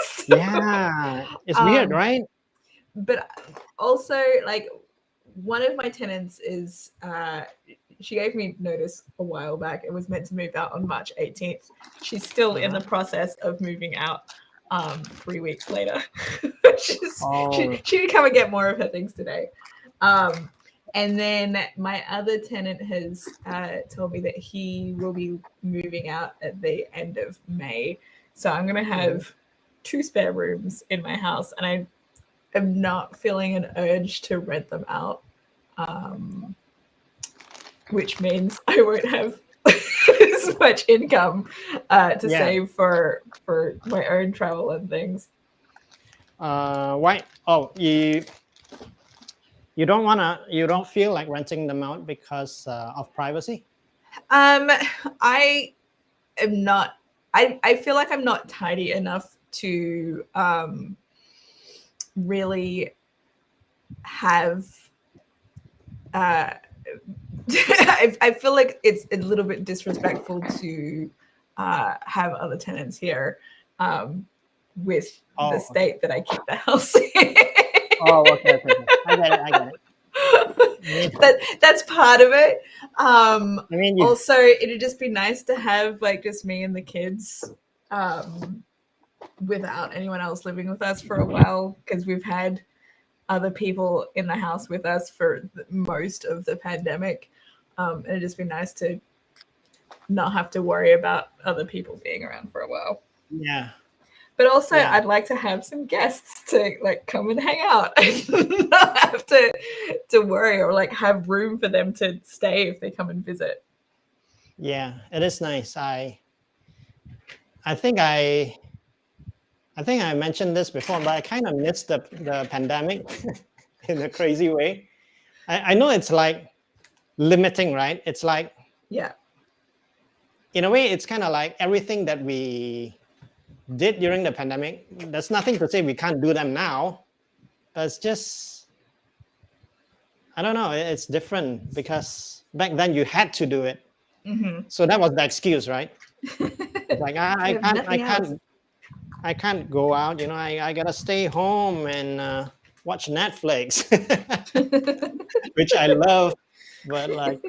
So, yeah, it's weird, right? But also, like, one of my tenants is she gave me notice a while back. It was meant to move out on March 18th. She's still in the process of moving out 3 weeks later. She did come and get more of her things today. And then my other tenant has told me that he will be moving out at the end of May. So I'm going to have 2 spare rooms in my house, and I am not feeling an urge to rent them out, which means I won't have as much income to save for my own travel and things. Why? Oh, you don't feel like renting them out because of privacy? I am not. I feel like I'm not tidy enough to really have. I feel like it's a little bit disrespectful to have other tenants here with the state that I keep the house in. Oh, okay. I get it. That's part of it. Also, it'd just be nice to have like just me and the kids without anyone else living with us for a while, because we've had other people in the house with us for most of the pandemic. It'd just be nice to not have to worry about other people being around for a while. Yeah. But also, I'd like to have some guests to like come and hang out and not have to worry, or like have room for them to stay if they come and visit. Yeah, it is nice. I think I mentioned this before, but I kind of missed the pandemic in a crazy way. I know it's like limiting, right? It's like, in a way, it's kind of like everything that we did during the pandemic. There's nothing to say we can't do them now, but it's just, I don't know, it's different because back then you had to do it. So that was the excuse, right? It's like I can't go out, I gotta stay home and watch Netflix, which I love, but like.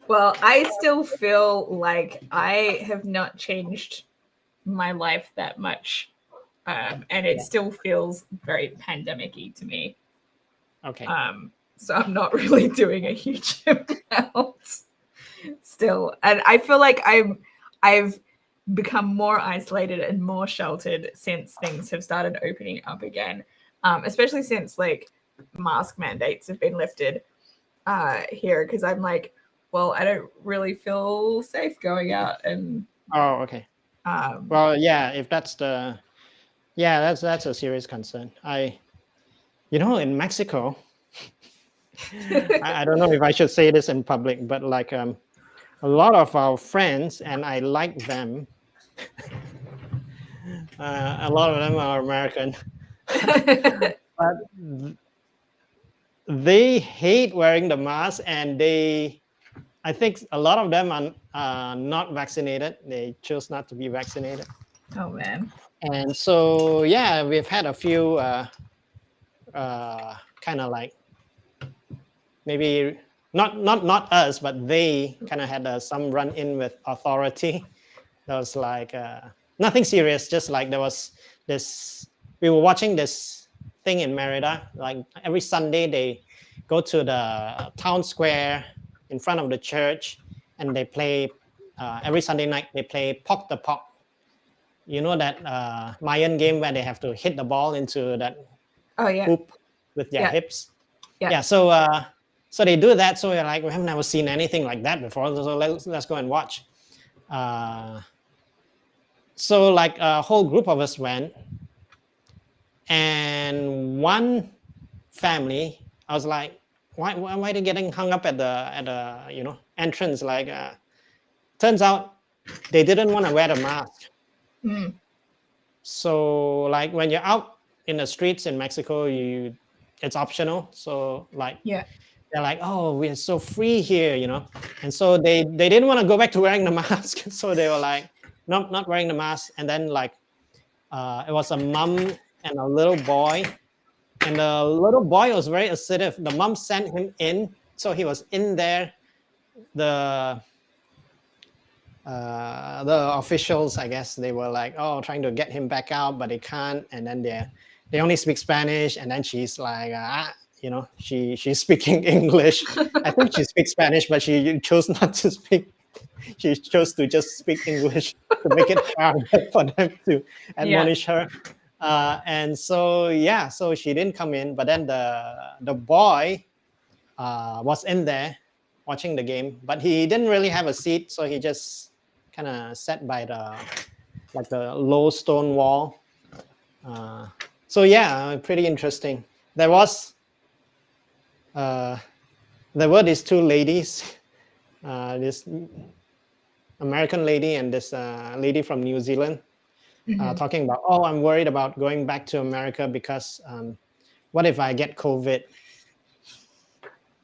Well, I still feel like I have not changed my life that much, and it still feels very pandemic-y to me. Okay. so I'm not really doing a huge amount still. And I feel like I've become more isolated and more sheltered since things have started opening up again, especially since like mask mandates have been lifted here, because I'm like, well, I don't really feel safe going out. And Oh, okay. Well, yeah, if that's that's a serious concern. In Mexico, I don't know if I should say this in public, but like a lot of our friends, and I like them. A lot of them are American, but they hate wearing the mask, and I think a lot of them are not vaccinated. They chose not to be vaccinated. Oh man. And so, yeah, we've had a few kind of like maybe not us, but they kind of had some run-in with authority. That was like nothing serious, just like there was this, we were watching this thing in Merida. Like every Sunday they go to the town square in front of the church, and they play every Sunday night they play Pock the Pock. You know that Mayan game where they have to hit the ball into that hoop with their hips. Yeah. So they do that. So we're like, we have never seen anything like that before. So let's go and watch. So like a whole group of us went, and one family, I was like, why are they getting hung up at the entrance? Like, turns out they didn't want to wear the mask. Mm. So like when you're out in the streets in Mexico, it's optional. So like they're like, oh, we're so free here, and so they didn't want to go back to wearing the mask. So they were like not wearing the mask. And then like it was a mom and a little boy, and the little boy was very assertive. The mom sent him in, so he was in there. The officials, I guess, they were like, oh, trying to get him back out, but they can't. And then they only speak Spanish. And then she's like, she's speaking English. I think she speaks Spanish, but she chose not to speak. She chose to just speak English to make it harder for them to admonish her. And so, so she didn't come in. But then the boy was in there watching the game, but he didn't really have a seat. So he just kind of sat by the low stone wall. So pretty interesting. There were these two ladies, this American lady and this lady from New Zealand, talking about, oh, I'm worried about going back to America because what if I get COVID?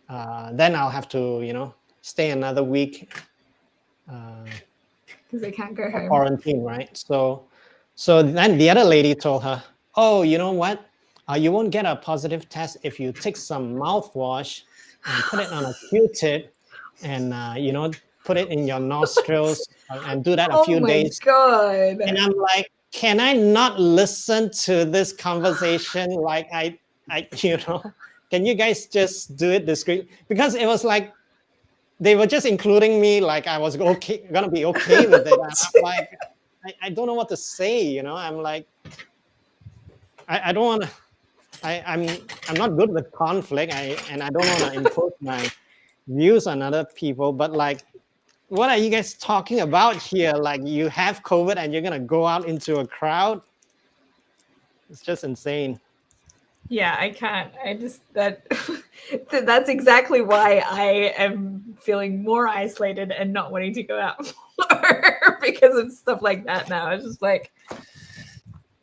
Then I'll have to, stay another week. Because they can't go home. Quarantine, right? So then the other lady told her, oh, you know what? You won't get a positive test if you take some mouthwash and put it on a Q-tip and, put it in your nostrils and do that a few days. Oh my God. And I'm like, can I not listen to this conversation? Like can you guys just do it discreetly? Because it was like, they were just including me like I was gonna be okay with it. I'm like, I don't know what to say, I'm like, I don't want to, I'm not good with conflict, and I don't want to impose my views on other people, but like, what are you guys talking about here? Like, you have COVID and you're gonna go out into a crowd? It's just insane. Yeah, I can't. That's exactly why I am feeling more isolated and not wanting to go out more because of stuff like that now. It's just like,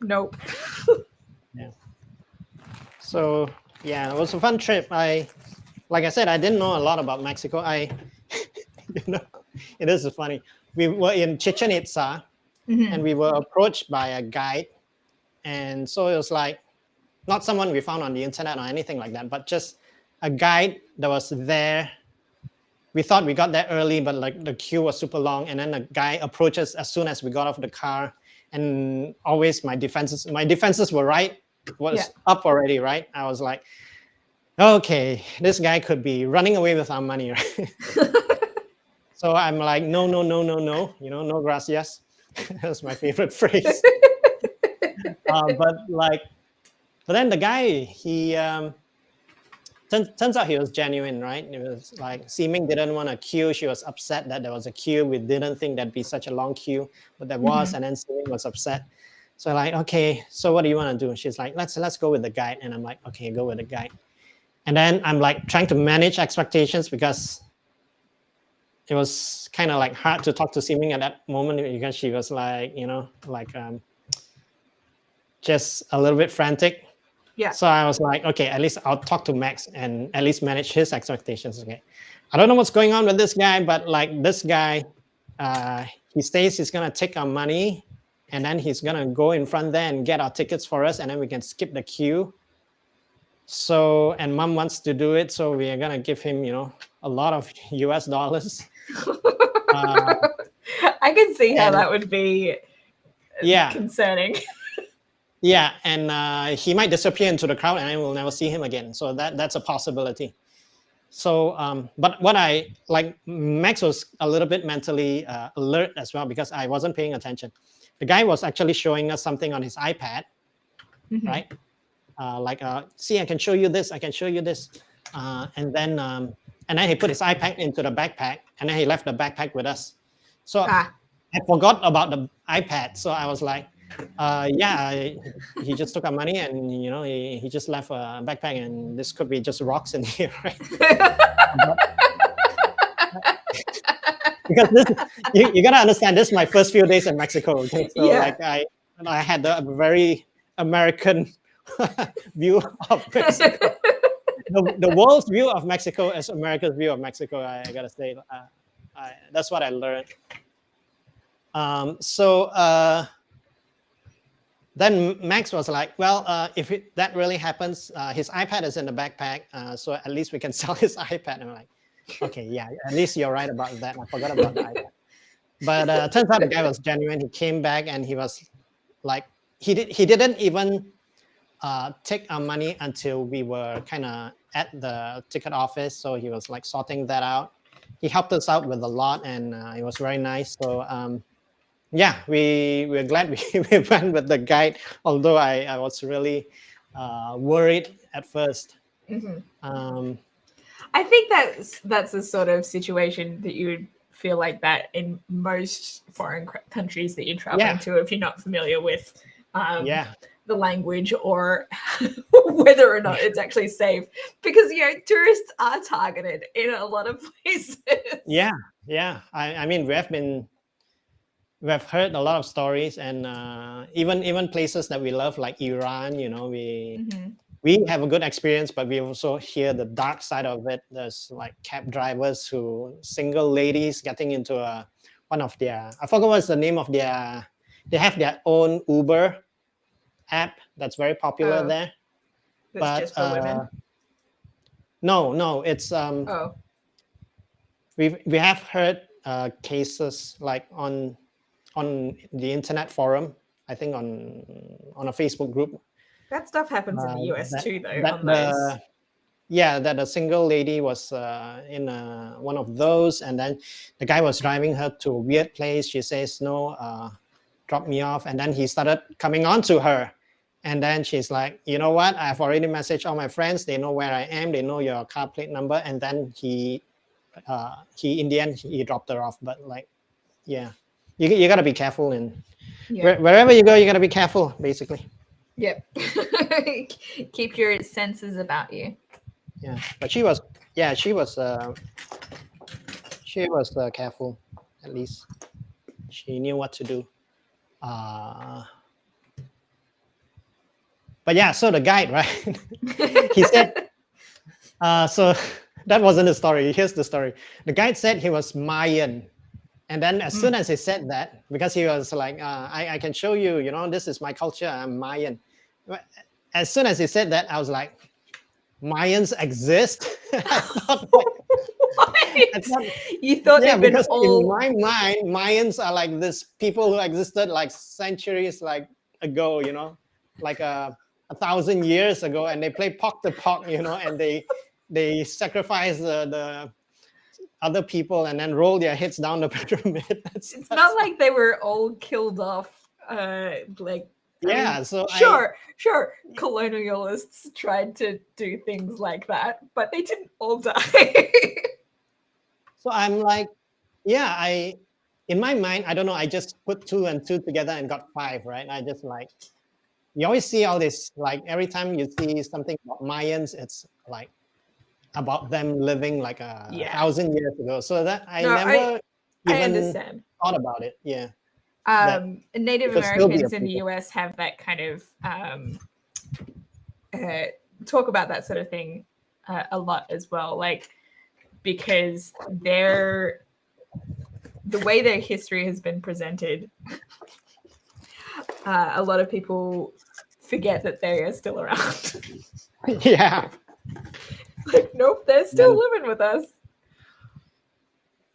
nope. Yeah. So it was a fun trip. Like I said, I didn't know a lot about Mexico. It is funny. We were in Chichen Itza, and we were approached by a guide, and so it was like, not someone we found on the internet or anything like that, but just a guide that was there. We thought we got there early, but like the queue was super long. And then the guy approached us as soon as we got off the car. And always my defenses were right, was up already, right? I was like, okay, this guy could be running away with our money, right? So I'm like, no, no, no, no, no, no gracias. That's my favorite phrase. But then the guy, he turns out he was genuine, right? It was like Seeming didn't want a queue. She was upset that there was a queue. We didn't think there'd be such a long queue, but there was, and then Seeming was upset. So like, okay, so what do you want to do? She's like, let's go with the guide. And I'm like, okay, go with the guide. And then I'm like trying to manage expectations because it was kind of like hard to talk to Seeming at that moment because she was like, just a little bit frantic. Yeah. So I was like, okay, at least I'll talk to Max and at least manage his expectations. Okay. I don't know what's going on with this guy, but like this guy, he says he's gonna take our money and then he's gonna go in front there and get our tickets for us, and then we can skip the queue. So, and Mom wants to do it, so we are gonna give him, a lot of US dollars. I can see how that would be concerning. Yeah, and he might disappear into the crowd and I will never see him again. So that's a possibility. So, but what I like, Max was a little bit mentally alert as well because I wasn't paying attention. The guy was actually showing us something on his iPad, right? See, I can show you this. I can show you this. And then he put his iPad into the backpack, and then he left the backpack with us. So I forgot about the iPad. So I was like, he just took our money, and he just left a backpack, and this could be just rocks in here, right? Because this, you gotta understand, this is my first few days in Mexico. Okay, so like I had a very American view of Mexico. The world's view of Mexico is America's view of Mexico. I gotta say, that's what I learned. Then Max was like, well, if that really happens, his iPad is in the backpack, so at least we can sell his iPad. And I'm like, okay, yeah, at least you're right about that. I forgot about the iPad. But turns out the guy was genuine. He came back and he was like, he didn't even take our money until we were kind of at the ticket office. So he was like sorting that out. He helped us out with a lot, and it was very nice. So yeah, we're glad we went with the guide, although I was really worried at first. I think that's a sort of situation that you would feel like that in most foreign countries that you travel into if you're not familiar with the language or whether or not it's actually safe, because tourists are targeted in a lot of places. I mean, we've heard a lot of stories, and even places that we love, like Iran, we have a good experience, but we also hear the dark side of it. There's like cab drivers single ladies getting into one of their, I forgot what's the name of they have their own Uber app that's very popular there. That's just for women? No, it's we have heard cases like on the internet forum, I think on a Facebook group. That stuff happens in the US too, though. That a single lady was in one of those, and then the guy was driving her to a weird place. She says, no, drop me off. And then he started coming on to her. And then she's like, you know what? I've already messaged all my friends. They know where I am. They know your car plate number. And then he in the end, he dropped her off. But like, yeah, you got to be careful. And wherever you go, you got to be careful, basically. Yep. Keep your senses about you. Yeah, but she was careful. At least she knew what to do. But yeah, so the guide, right? He said, so that wasn't the story. Here's the story. The guide said he was Mayan. And then as soon as he said that, because he was like, I can show you, this is my culture, I'm Mayan. As soon as he said that, I was like, Mayans exist? You thought they'd been all... In my mind, Mayans are like this people who existed like centuries ago, like 1,000 years ago, and they play pock the pock, and they sacrifice the other people and then roll their heads down the pyramid. It's not like they were all killed off. So sure, colonialists tried to do things like that, but they didn't all die. So I'm like, in my mind, I don't know, I just put 2 and 2 together and got 5, right? I just like, you always see all this, like every time you see something about Mayans, it's like about them living like 1,000 years ago. So that I understand. thought about it. Yeah. Native Americans in the US have that kind of talk about that sort of thing a lot as well, like because the way their history has been presented, a lot of people forget that they are still around. Yeah. Like, nope, they're still living with us.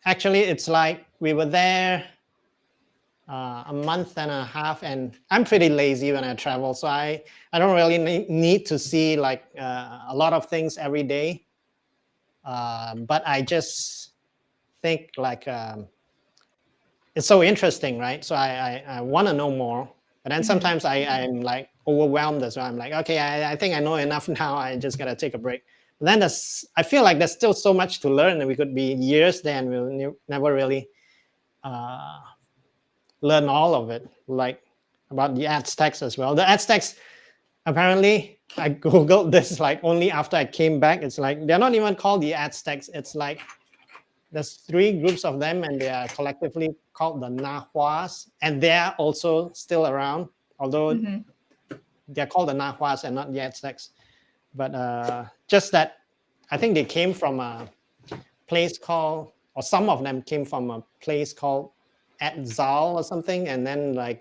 Actually, it's like we were there a month and a half, and I'm pretty lazy when I travel, so I don't really need to see like a lot of things every day. But I just think like it's so interesting, right? So I want to know more, but then sometimes I'm like overwhelmed as well. I'm like, okay, I think I know enough now. I just gotta take a break. But then I feel like there's still so much to learn, and we could be years there and we'll never really learn all of it, like about the Aztecs as well. The Aztecs, apparently, I Googled this like only after I came back. It's like they're not even called the Aztecs. It's like there's 3 groups of them, and they are collectively called the Nahuas, and they're also still around, although they're called the Nahuas and not the Aztecs. But just that, I think they came from a place called, or some of them came from a place called Etzal or something, and then I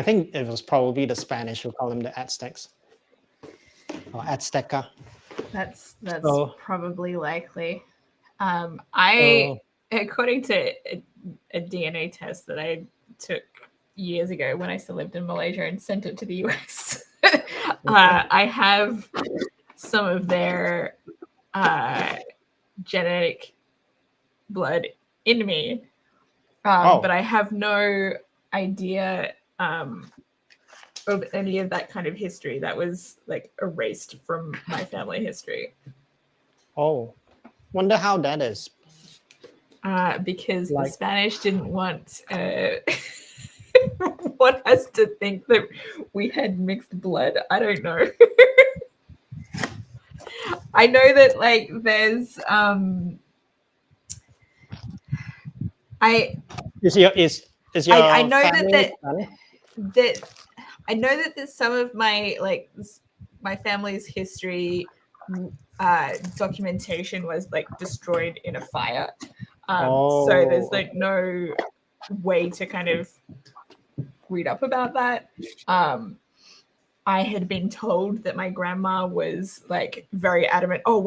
think it was probably the Spanish who call them the Aztecs or Azteca. That's So, probably likely. According to a DNA test that I took years ago when I still lived in Malaysia and sent it to the US, I have some of their genetic blood in me, but I have no idea of any of that kind of history that was like erased from my family history. Oh, wonder how that is. Because the Spanish didn't want want us to think that we had mixed blood. I don't know. I know that like there's I know that I know that there's some of my family's history documentation was like destroyed in a fire. So there's like no way to kind of read up about that. I had been told that my grandma was like very adamant. Oh,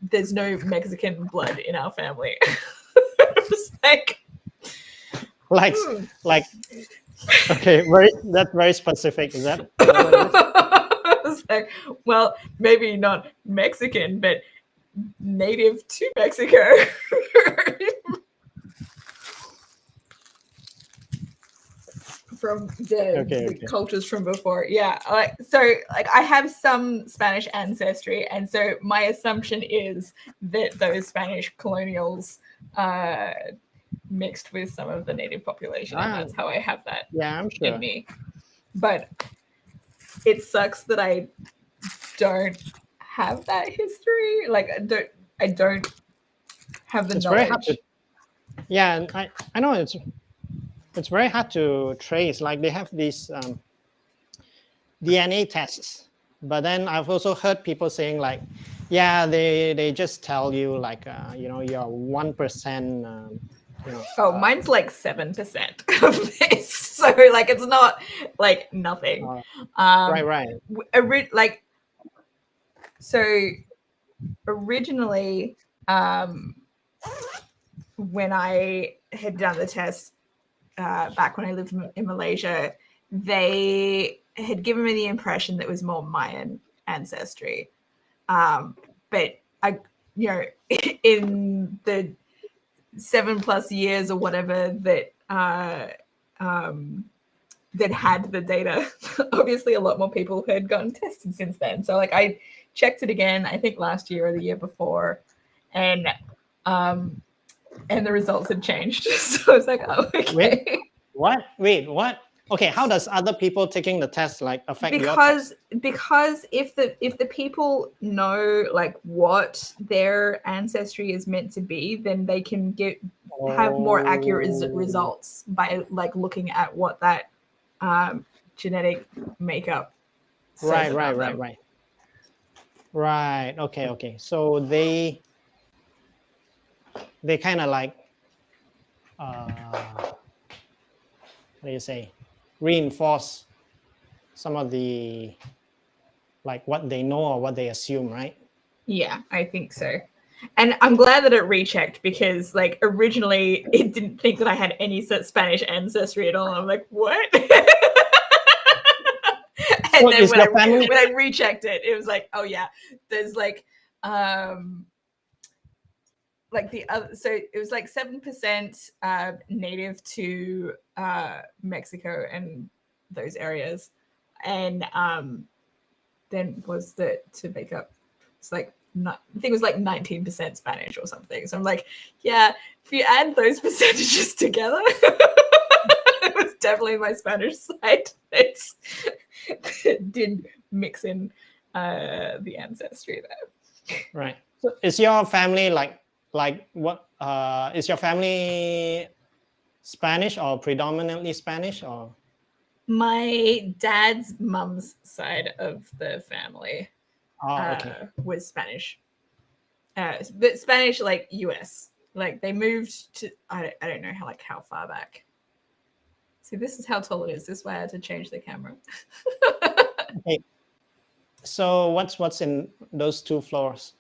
there's no Mexican blood in our family. Just like, okay, that's very specific. Is that? Like, well, maybe not Mexican, but native to Mexico. From the cultures from before. Yeah. I have some Spanish ancestry, and so my assumption is that those Spanish colonials mixed with some of the native population, and that's how I have that I'm sure. in me. But it sucks that I don't have that history. Like I don't have the knowledge. Very hard to, and I know it's very hard to trace. Like they have these DNA tests, but then I've also heard people saying like, they just tell you like you're 1%. Mine's like 7% of this, so like it's not like nothing. Right. So originally, when I had done the test, back when I lived in Malaysia, they had given me the impression that it was more Mayan ancestry. But I, in the 7+ years or whatever that that had the data, obviously a lot more people had gotten tested since then. So like I checked it again, I think last year or the year before, and the results had changed. So I was like, oh, okay. What? Wait, what? Okay, how does other people taking the test like affect your test? Because if the people know like what their ancestry is meant to be, then they can have more accurate results by like looking at what that genetic makeup says about them. Right. Okay. So they kind of like what do you say, reinforce some of the like what they know or what they assume, right? Yeah, I think so. And I'm glad that it rechecked, because like originally it didn't think that I had any Spanish ancestry at all. I'm like, what? And then when I rechecked it, it was like, oh yeah, there's like the other, so it was like 7% native to Mexico and those areas, and then was to make up, it's like I think it was like 19% Spanish or something. So I'm like, yeah, if you add those percentages together, it was definitely my Spanish side. It did mix in the ancestry there. Right. So is your family like what? Is your family Spanish or predominantly Spanish or? My dad's mum's side of the family was Spanish. But Spanish, like US. Like they moved to, I don't know how far back. See, this is how tall it is. This is why I had to change the camera. Okay. So what's in those 2 floors?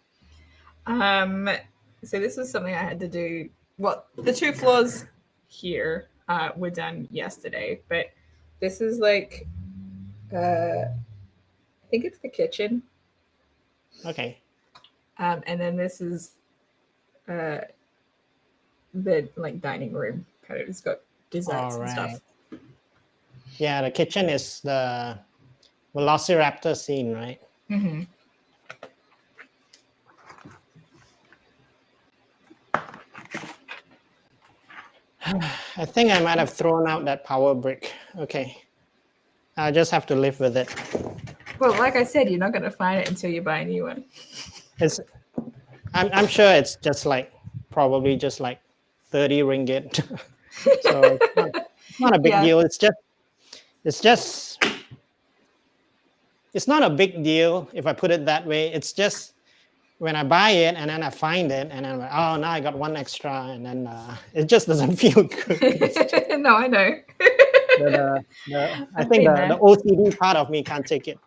So this was something I had to do. Well, the 2 floors here were done yesterday, but this is like I think it's the kitchen. Okay. And then this is the like dining room. Kind of, it's got desserts and stuff. Yeah, the kitchen is the Velociraptor scene, right? Mm-hmm. I think I might have thrown out that power brick. Okay. I'll just have to live with it. Well, like I said, you're not going to find it until you buy a new one. I'm sure it's just like probably just like 30 ringgit. So it's not a big deal. It's not a big deal if I put it that way. It's just when I buy it and then I find it and then I'm like, oh, now I got one extra, and then it just doesn't feel good. No, I know. I think the OCD part of me can't take it.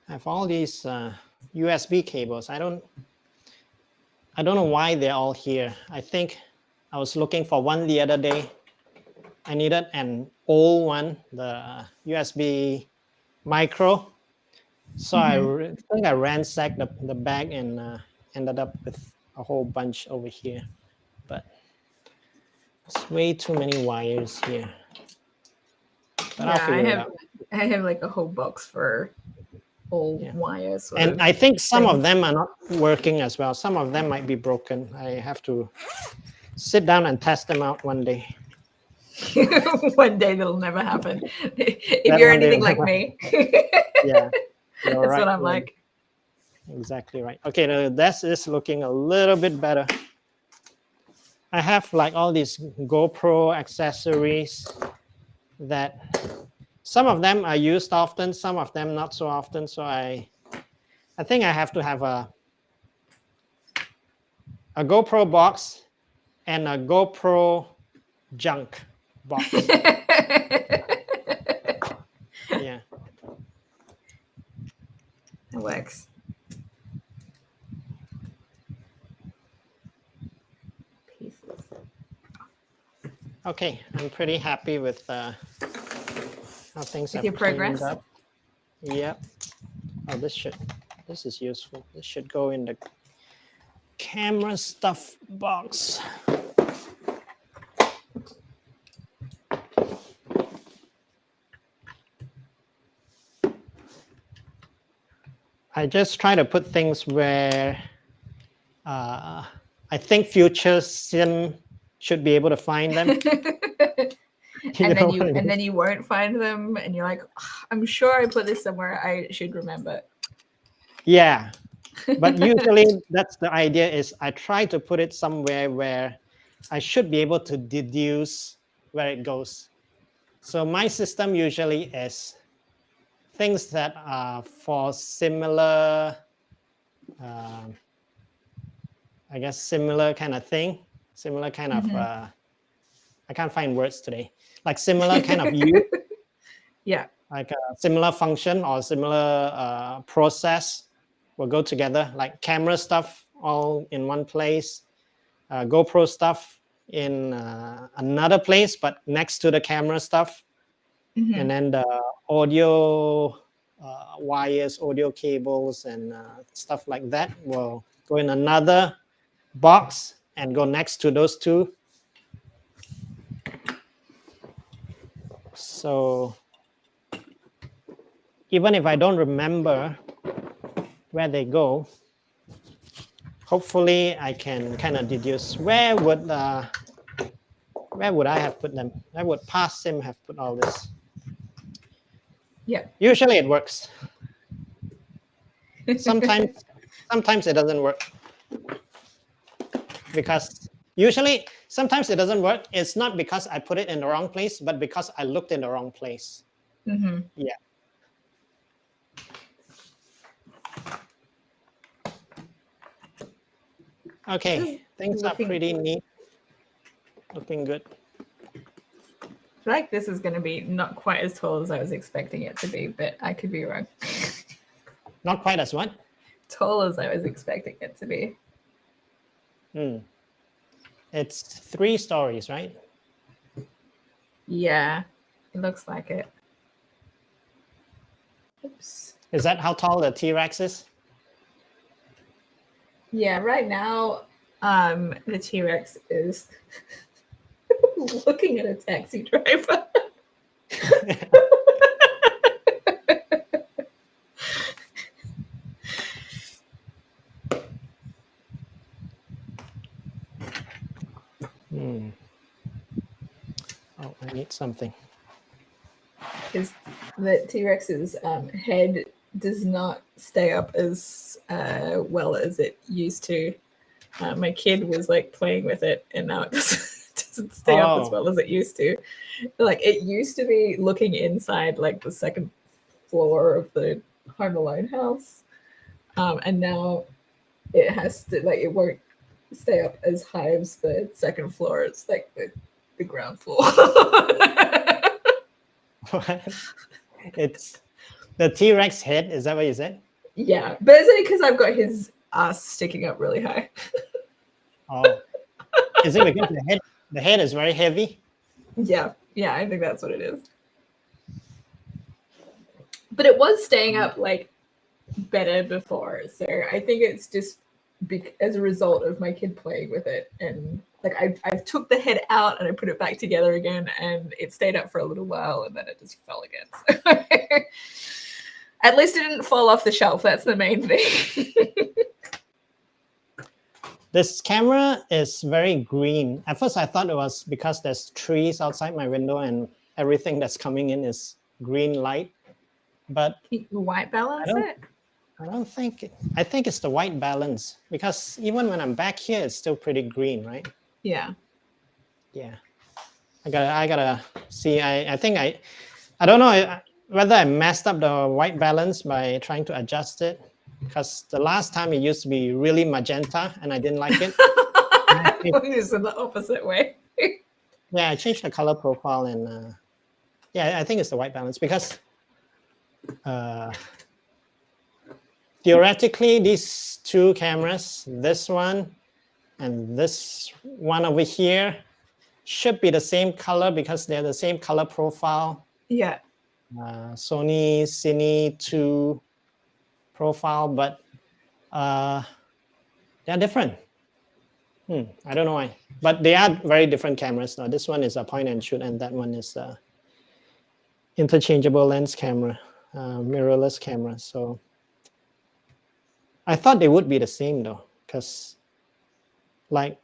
I have all these USB cables. I don't know why they're all here. I think I was looking for one the other day. I needed an old one, the USB micro. So I think I ransacked the bag and ended up with a whole bunch over here. But it's way too many wires here. But I'll figure it out. I have like a whole box for old wires. And I think some of them are not working as well. Some of them might be broken. I have to sit down and test them out one day. One day that'll never happen. If you're anything like me. Yeah. That's right, what I'm like. Exactly right. Okay, now this is looking a little bit better. I have like all these GoPro accessories that some of them are used often, some of them not so often. So I think I have to have a GoPro box and a GoPro junk box. Yeah. It works. Pieces. Okay, I'm pretty happy with how things With have your progress? cleaned up. Yep. Oh, this is useful. This should go in the camera stuff box. I just try to put things where I think future sim should be able to find them. and know what I mean? then you won't find them, and you're like, "Ah, I'm sure I put this somewhere. I should remember. Yeah, but usually that's the idea. Is I try to put it somewhere where I should be able to deduce where it goes. So my system usually is things that are for similar, I guess, similar kind of thing, similar kind of. I can't find words today. Like similar kind of use, Yeah. like a similar function or similar process will go together. Like camera stuff all in one place, GoPro stuff in another place, but next to the camera stuff. And then the audio wires, audio cables, and stuff like that will go in another box and go next to those two. So even if I don't remember where they go, hopefully I can kind of deduce where would I have put them? Where would past sim have put all this? Yeah. Usually it works. Sometimes it doesn't work. Because usually sometimes it doesn't work. It's not because I put it in the wrong place, but because I looked in the wrong place. Yeah. Okay, things are pretty neat. Looking good. I feel like this is going to be not quite as tall as I was expecting it to be, but I could be wrong. Not quite as what? Tall as I was expecting it to be. It's 3 stories, right? Yeah, it looks like it. Oops. Is that how tall the T-Rex is? Yeah, right now, the T-Rex is looking at a taxi driver. Oh, I need something. Because the T-Rex's head does not stay up as well as it used to. My kid was like playing with it, and now it doesn't stay up as well as it used to. Like it used to be looking inside like the second floor of the Home Alone house, and now it has to like it won't stay up as high as the second floor. It's like the ground floor. What? It's the T-Rex head. Is that what you said? Yeah, but is it because I've got his ass sticking up really high? Oh, is it because the head is very heavy? Yeah, I think that's what it is. But it was staying up like better before, so I think it's just as a result of my kid playing with it, and like I took the head out and I put it back together again, and it stayed up for a little while, and then it just fell again. So at least it didn't fall off the shelf. That's the main thing. This camera is very green. At first, I thought it was because there's trees outside my window and everything that's coming in is green light. But White balance it? I don't think. I think it's the white balance because even when I'm back here, it's still pretty green, right? Yeah. Yeah. I gotta see. I think I don't know whether I messed up the white balance by trying to adjust it. Because the last time it used to be really magenta and I didn't like it. It's in the opposite way. Yeah, I changed the color profile and yeah, I think it's the white balance because theoretically, these two cameras, this one and this one over here, should be the same color because they're the same color profile. Yeah. Sony Cine 2 profile, but they're different. I don't know why, but they are very different cameras. Now, this one is a point and shoot, and that one is a interchangeable lens camera, mirrorless camera. So I thought they would be the same though, because like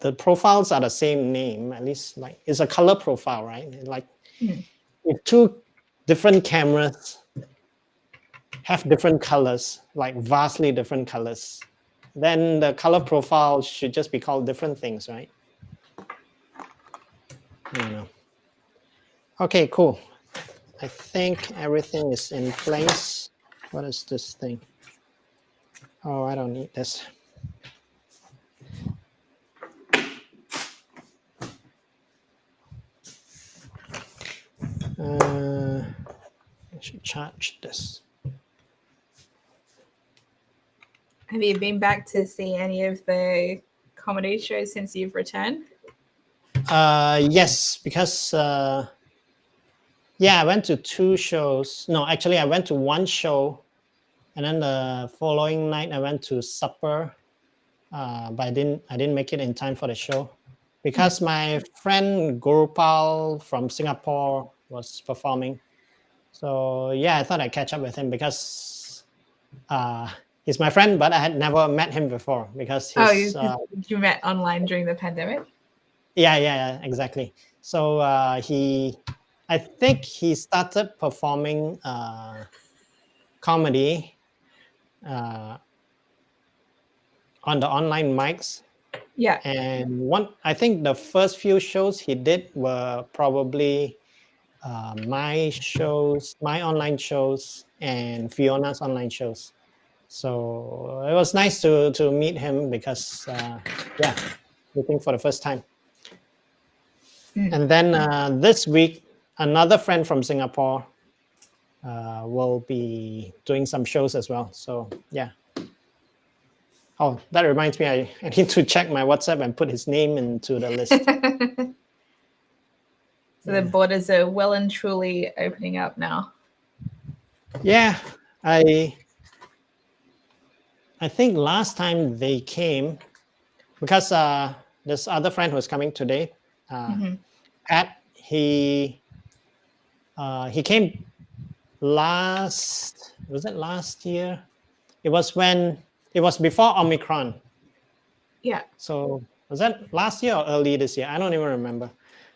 the profiles are the same name, at least like it's a color profile, right? Like if two different cameras have different colors, like vastly different colors, then the color profile should just be called different things, right? I don't know. Okay, cool. I think everything is in place. What is this thing? Oh, I don't need this. I should charge this. Have you been back to see any of the comedy shows since you've returned? Yes, because I went to 2 shows. No, actually, I went to 1 show, and then the following night I went to supper, but I didn't make it in time for the show because my friend Gurupal from Singapore was performing. So yeah, I thought I'd catch up with him because he's my friend, but I had never met him before because he's, you met online during the pandemic? Yeah, exactly. So I think he started performing comedy on the online mics. Yeah. And I think the first few shows he did were probably my online shows, and Fiona's online shows. So it was nice to meet him because, meeting for the first time. And then this week, another friend from Singapore will be doing some shows as well. So yeah. Oh, that reminds me, I need to check my WhatsApp and put his name into the list. So the borders are well and truly opening up now. Yeah, I think last time they came, because this other friend who's coming today, Pat, he came last year? It was before Omicron. Yeah. So was that last year or early this year? I don't even remember.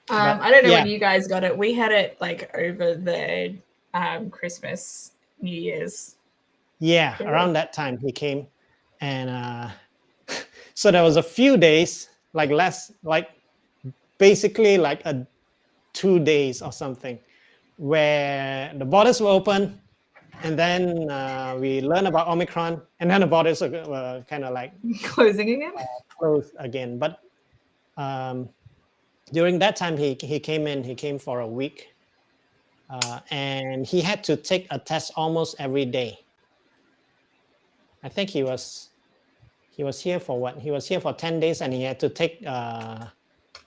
I don't know when you guys got it. We had it like over the Christmas, New Year's. Yeah, around that time he came, and so there was a few days, basically like 2 days or something, where the borders were open, and then we learned about Omicron, and then the borders were kind of like closing again. Closed again, but during that time he came for a week, and he had to take a test almost every day. I think he was here for what? He was here for 10 days, and he had to take a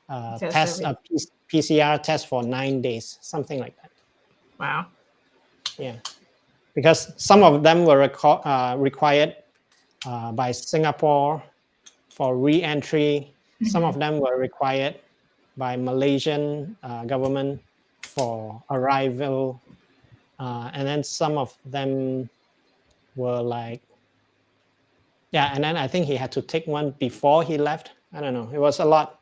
PCR test for 9 days, something like that. Wow. Yeah, because some of them were required by Singapore for re-entry. Some of them were required by Malaysian government for arrival, and then some of them were like, and then I think he had to take one before he left. I don't know. It was a lot.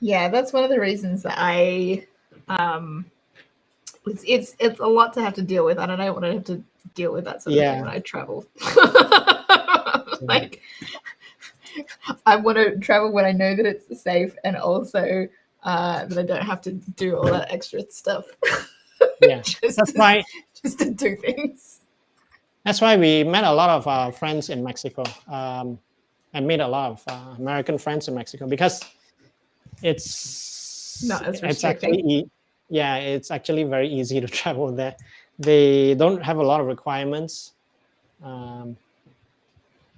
Yeah, that's one of the reasons that I it's a lot to have to deal with. I don't want to have to deal with that sort of thing when I travel. Like, I want to travel when I know that it's safe, and also that I don't have to do all that extra stuff. Yeah, just to do things. That's why we met a lot of our friends in Mexico. I made a lot of American friends in Mexico because it's not as it's actually yeah, it's actually very easy to travel there. They don't have a lot of requirements.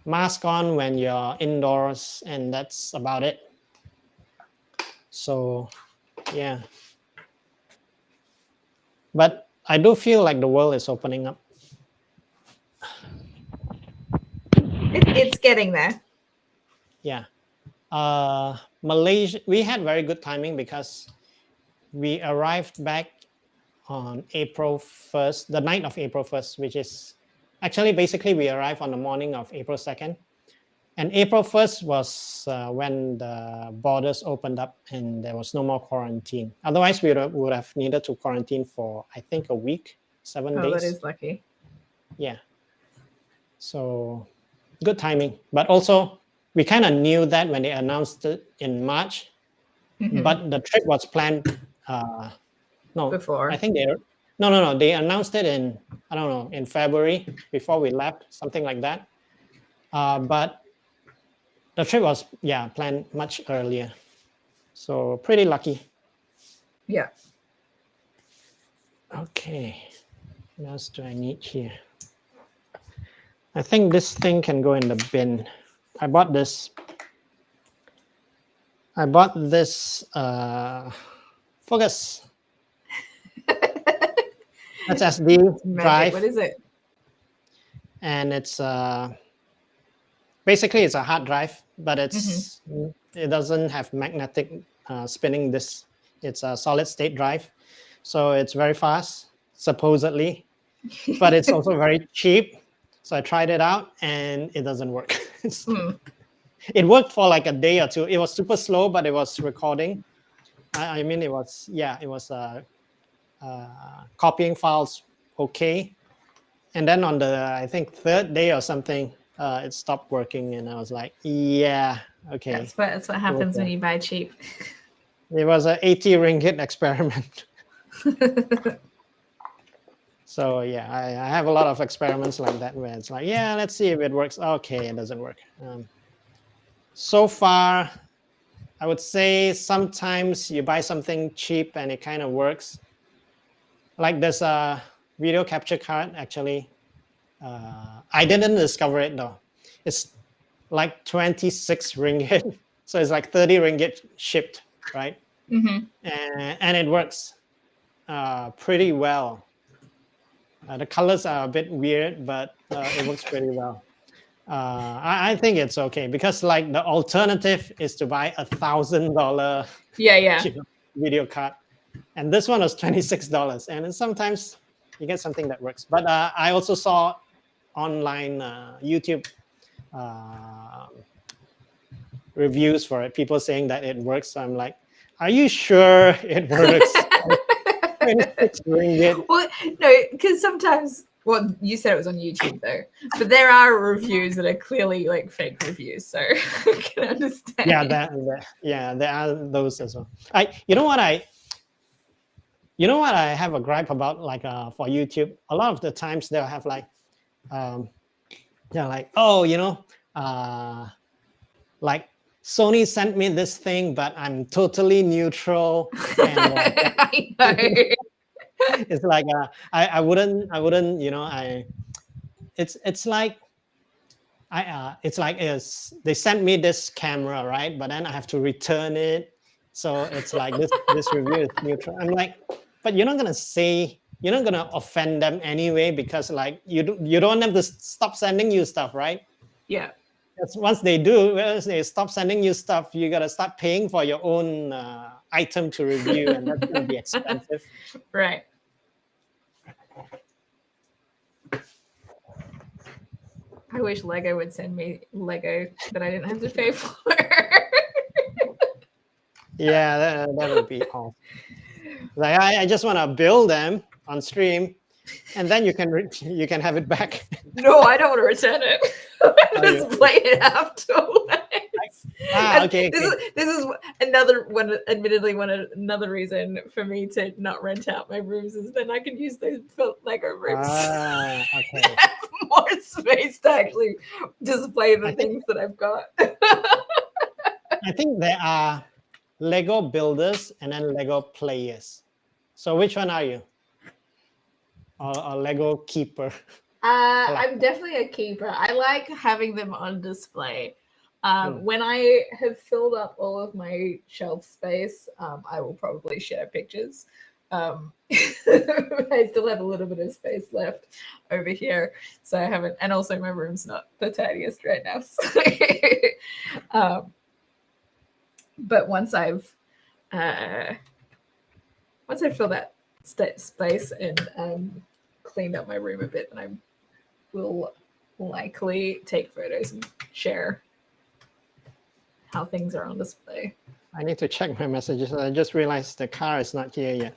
Mask on when you're indoors, and that's about it. So yeah, but I do feel like the world is opening up. It's getting there. Yeah. Malaysia, we had very good timing because we arrived back on April 1st, the night of April 1st, which is actually basically we arrived on the morning of April 2nd. And April 1st was when the borders opened up and there was no more quarantine. Otherwise, we would have needed to quarantine for, I think, a week, 7 Oh, days. that is lucky. Yeah. So good timing. But also, we kind of knew that when they announced it in March, but the trip was planned. No, Before. I think no. They announced it in, I don't know, in February before we left, something like that. But the trip was, planned much earlier. So pretty lucky. Yeah. Okay. What else do I need here? I think this thing can go in the bin. I bought this focus. That's SD drive. What is it? And it's basically it's a hard drive, but it doesn't have magnetic spinning disk. It's a solid state drive, so it's very fast supposedly, but it's also very cheap. So I tried it out and it doesn't work. It worked for like a day or two. It was super slow, but it was recording. I mean, it was copying files okay. And then on the, I think, third day or something, it stopped working. And I was like, yeah, okay. That's what happens when you buy cheap. It was an 80 ringgit experiment. So yeah, I have a lot of experiments like that where it's like, yeah, let's see if it works. Okay, it doesn't work. So far, I would say sometimes you buy something cheap and it kind of works. Like there's a video capture card, actually. I didn't discover it though. It's like 26 ringgit. So it's like 30 ringgit shipped, right? And it works pretty well. The colors are a bit weird, but it works pretty well. I think it's okay because like the alternative is to buy $1,000 video card, and this one was $26, and sometimes you get something that works. But I also saw online YouTube reviews for it, people saying that it works. So I'm like, are you sure it works? 26 ringgit. Well, no, because sometimes, well, you said it was on YouTube though, but there are reviews that are clearly like fake reviews, so I can understand. Yeah, there are those as well. You know what I have a gripe about, like for YouTube. A lot of the times they'll have like, they're like, oh, like Sony sent me this thing, but I'm totally neutral. And, I know. It's like I wouldn't, it's like they sent me this camera, right? But then I have to return it. So it's like this review is neutral. I'm like, but you're not gonna offend them anyway, because like you don't want them to stop sending you stuff, right? Yeah. Once they stop sending you stuff, you gotta start paying for your own item to review, and that's gonna be expensive. Right. I wish Lego would send me Lego that I didn't have to pay for. Yeah, that would be awesome. Like I just want to build them on stream, and then you can have it back. No, I don't want to return it. Just play it afterwards. Okay. This is another one. Admittedly, another reason for me to not rent out my rooms is then I can use those Lego rooms. Okay. Have more space to actually display the things that I've got. I think there are Lego builders and then Lego players. So which one are you? Or Lego keeper? I'm definitely a keeper. I like having them on display. When I have filled up all of my shelf space, I will probably share pictures. I still have a little bit of space left over here, so I haven't. And also, my room's not the tidiest right now. So but once I've filled that space and cleaned up my room a bit, then I will likely take photos and share how things are on display. I need to check my messages. I just realized the car is not here yet.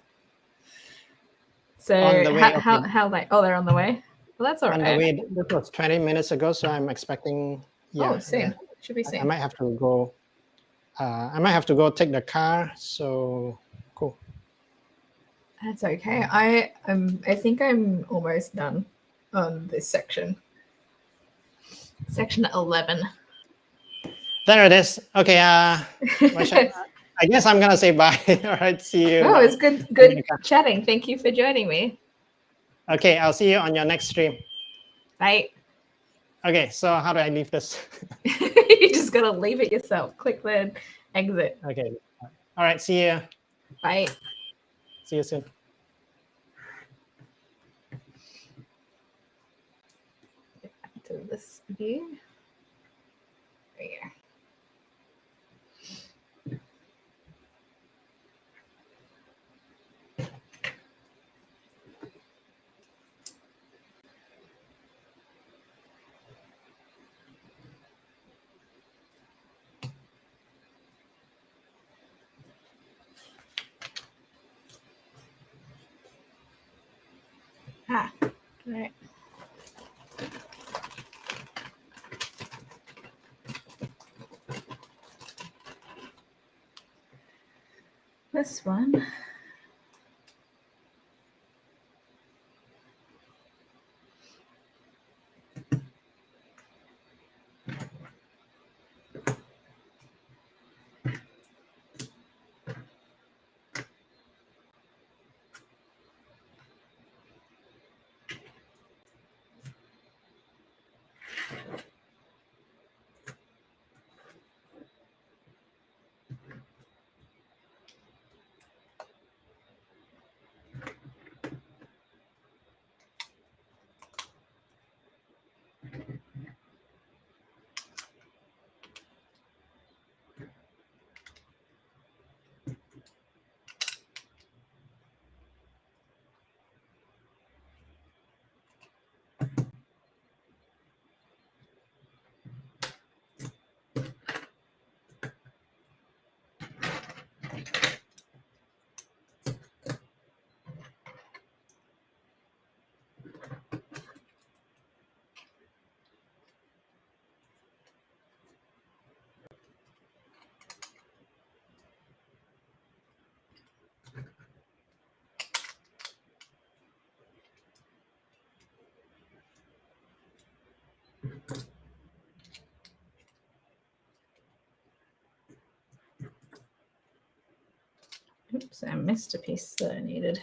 So On the way, how they? Oh, they're on the way. Well, that's all right. On the way, this was 20 minutes ago, so I'm expecting. Yeah, same. Should be same. I might have to go. I might have to go take the car. So cool. That's okay. I think I'm almost done on this section. Section 11. There it is. Okay. I guess I'm gonna say bye. All right. See you. Oh, it's good chatting. Thank you for joining me. Okay, I'll see you on your next stream. Bye. Okay, so how do I leave this? You just gotta leave it yourself. Click the exit. Okay. All right. See you. Bye. See you soon. Get back to this view. Right here. Right. This one. Oops, I missed a piece that I needed.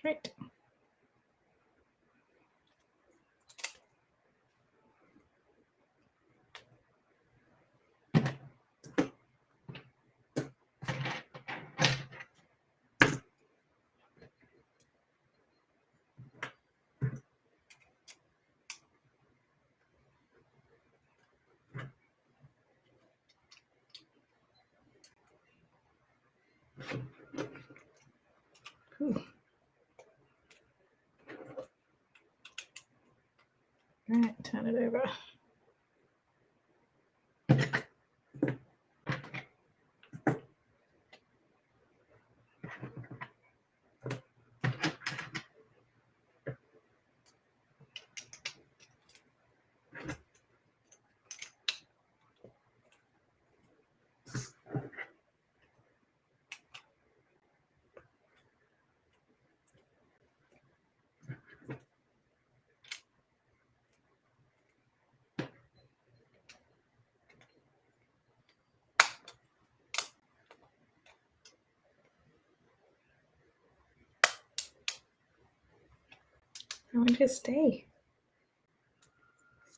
That's right. Ooh. All right, turn it over. I want to stay.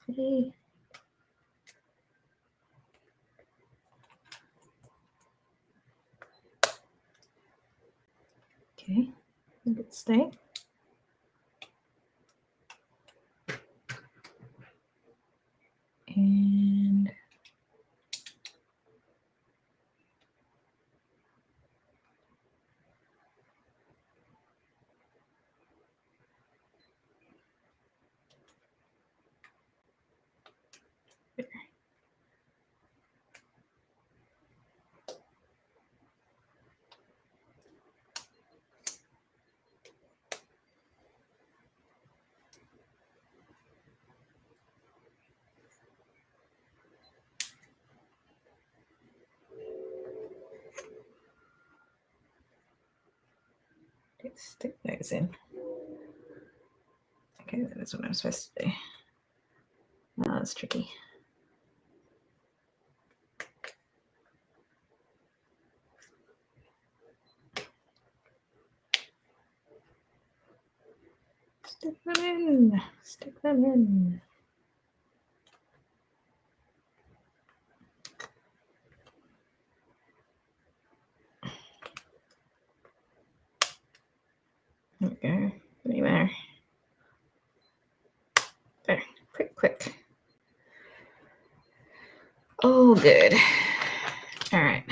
Stay. Okay, let it stay. And let's stick those in. Okay, that is what I'm supposed to do. Oh, that's tricky. Stick them in. Stick them in. There we go. Putting there. There. Quick, quick. Oh, good. All right.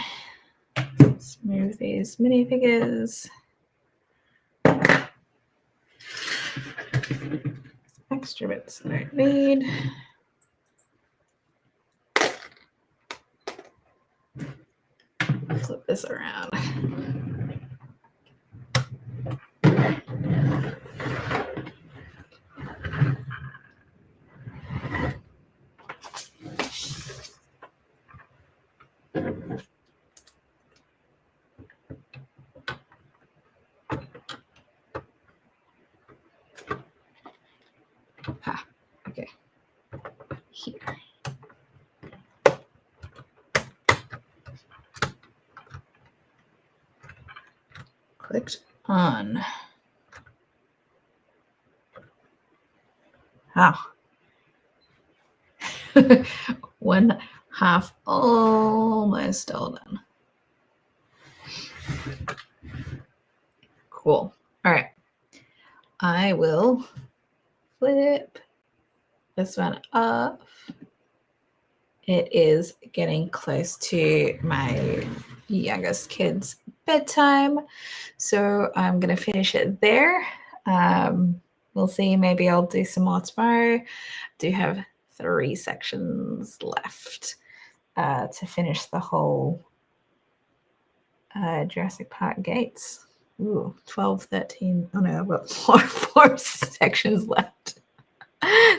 Let's move these minifigures. Extra bits I don't need. Flip this around. Ah, okay. Here. Clicked on. Ah. 1/2 almost all done. Cool. All right. I will flip this one off. It is getting close to my youngest kid's bedtime, so I'm going to finish it there. We'll see. Maybe I'll do some more tomorrow. I do have 3 sections left to finish the whole Jurassic Park gates. Ooh, 12, 13. Oh no, I've got four sections left.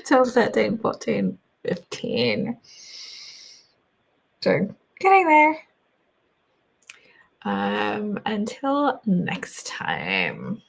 12, 13, 14, 15. So getting there. Until next time.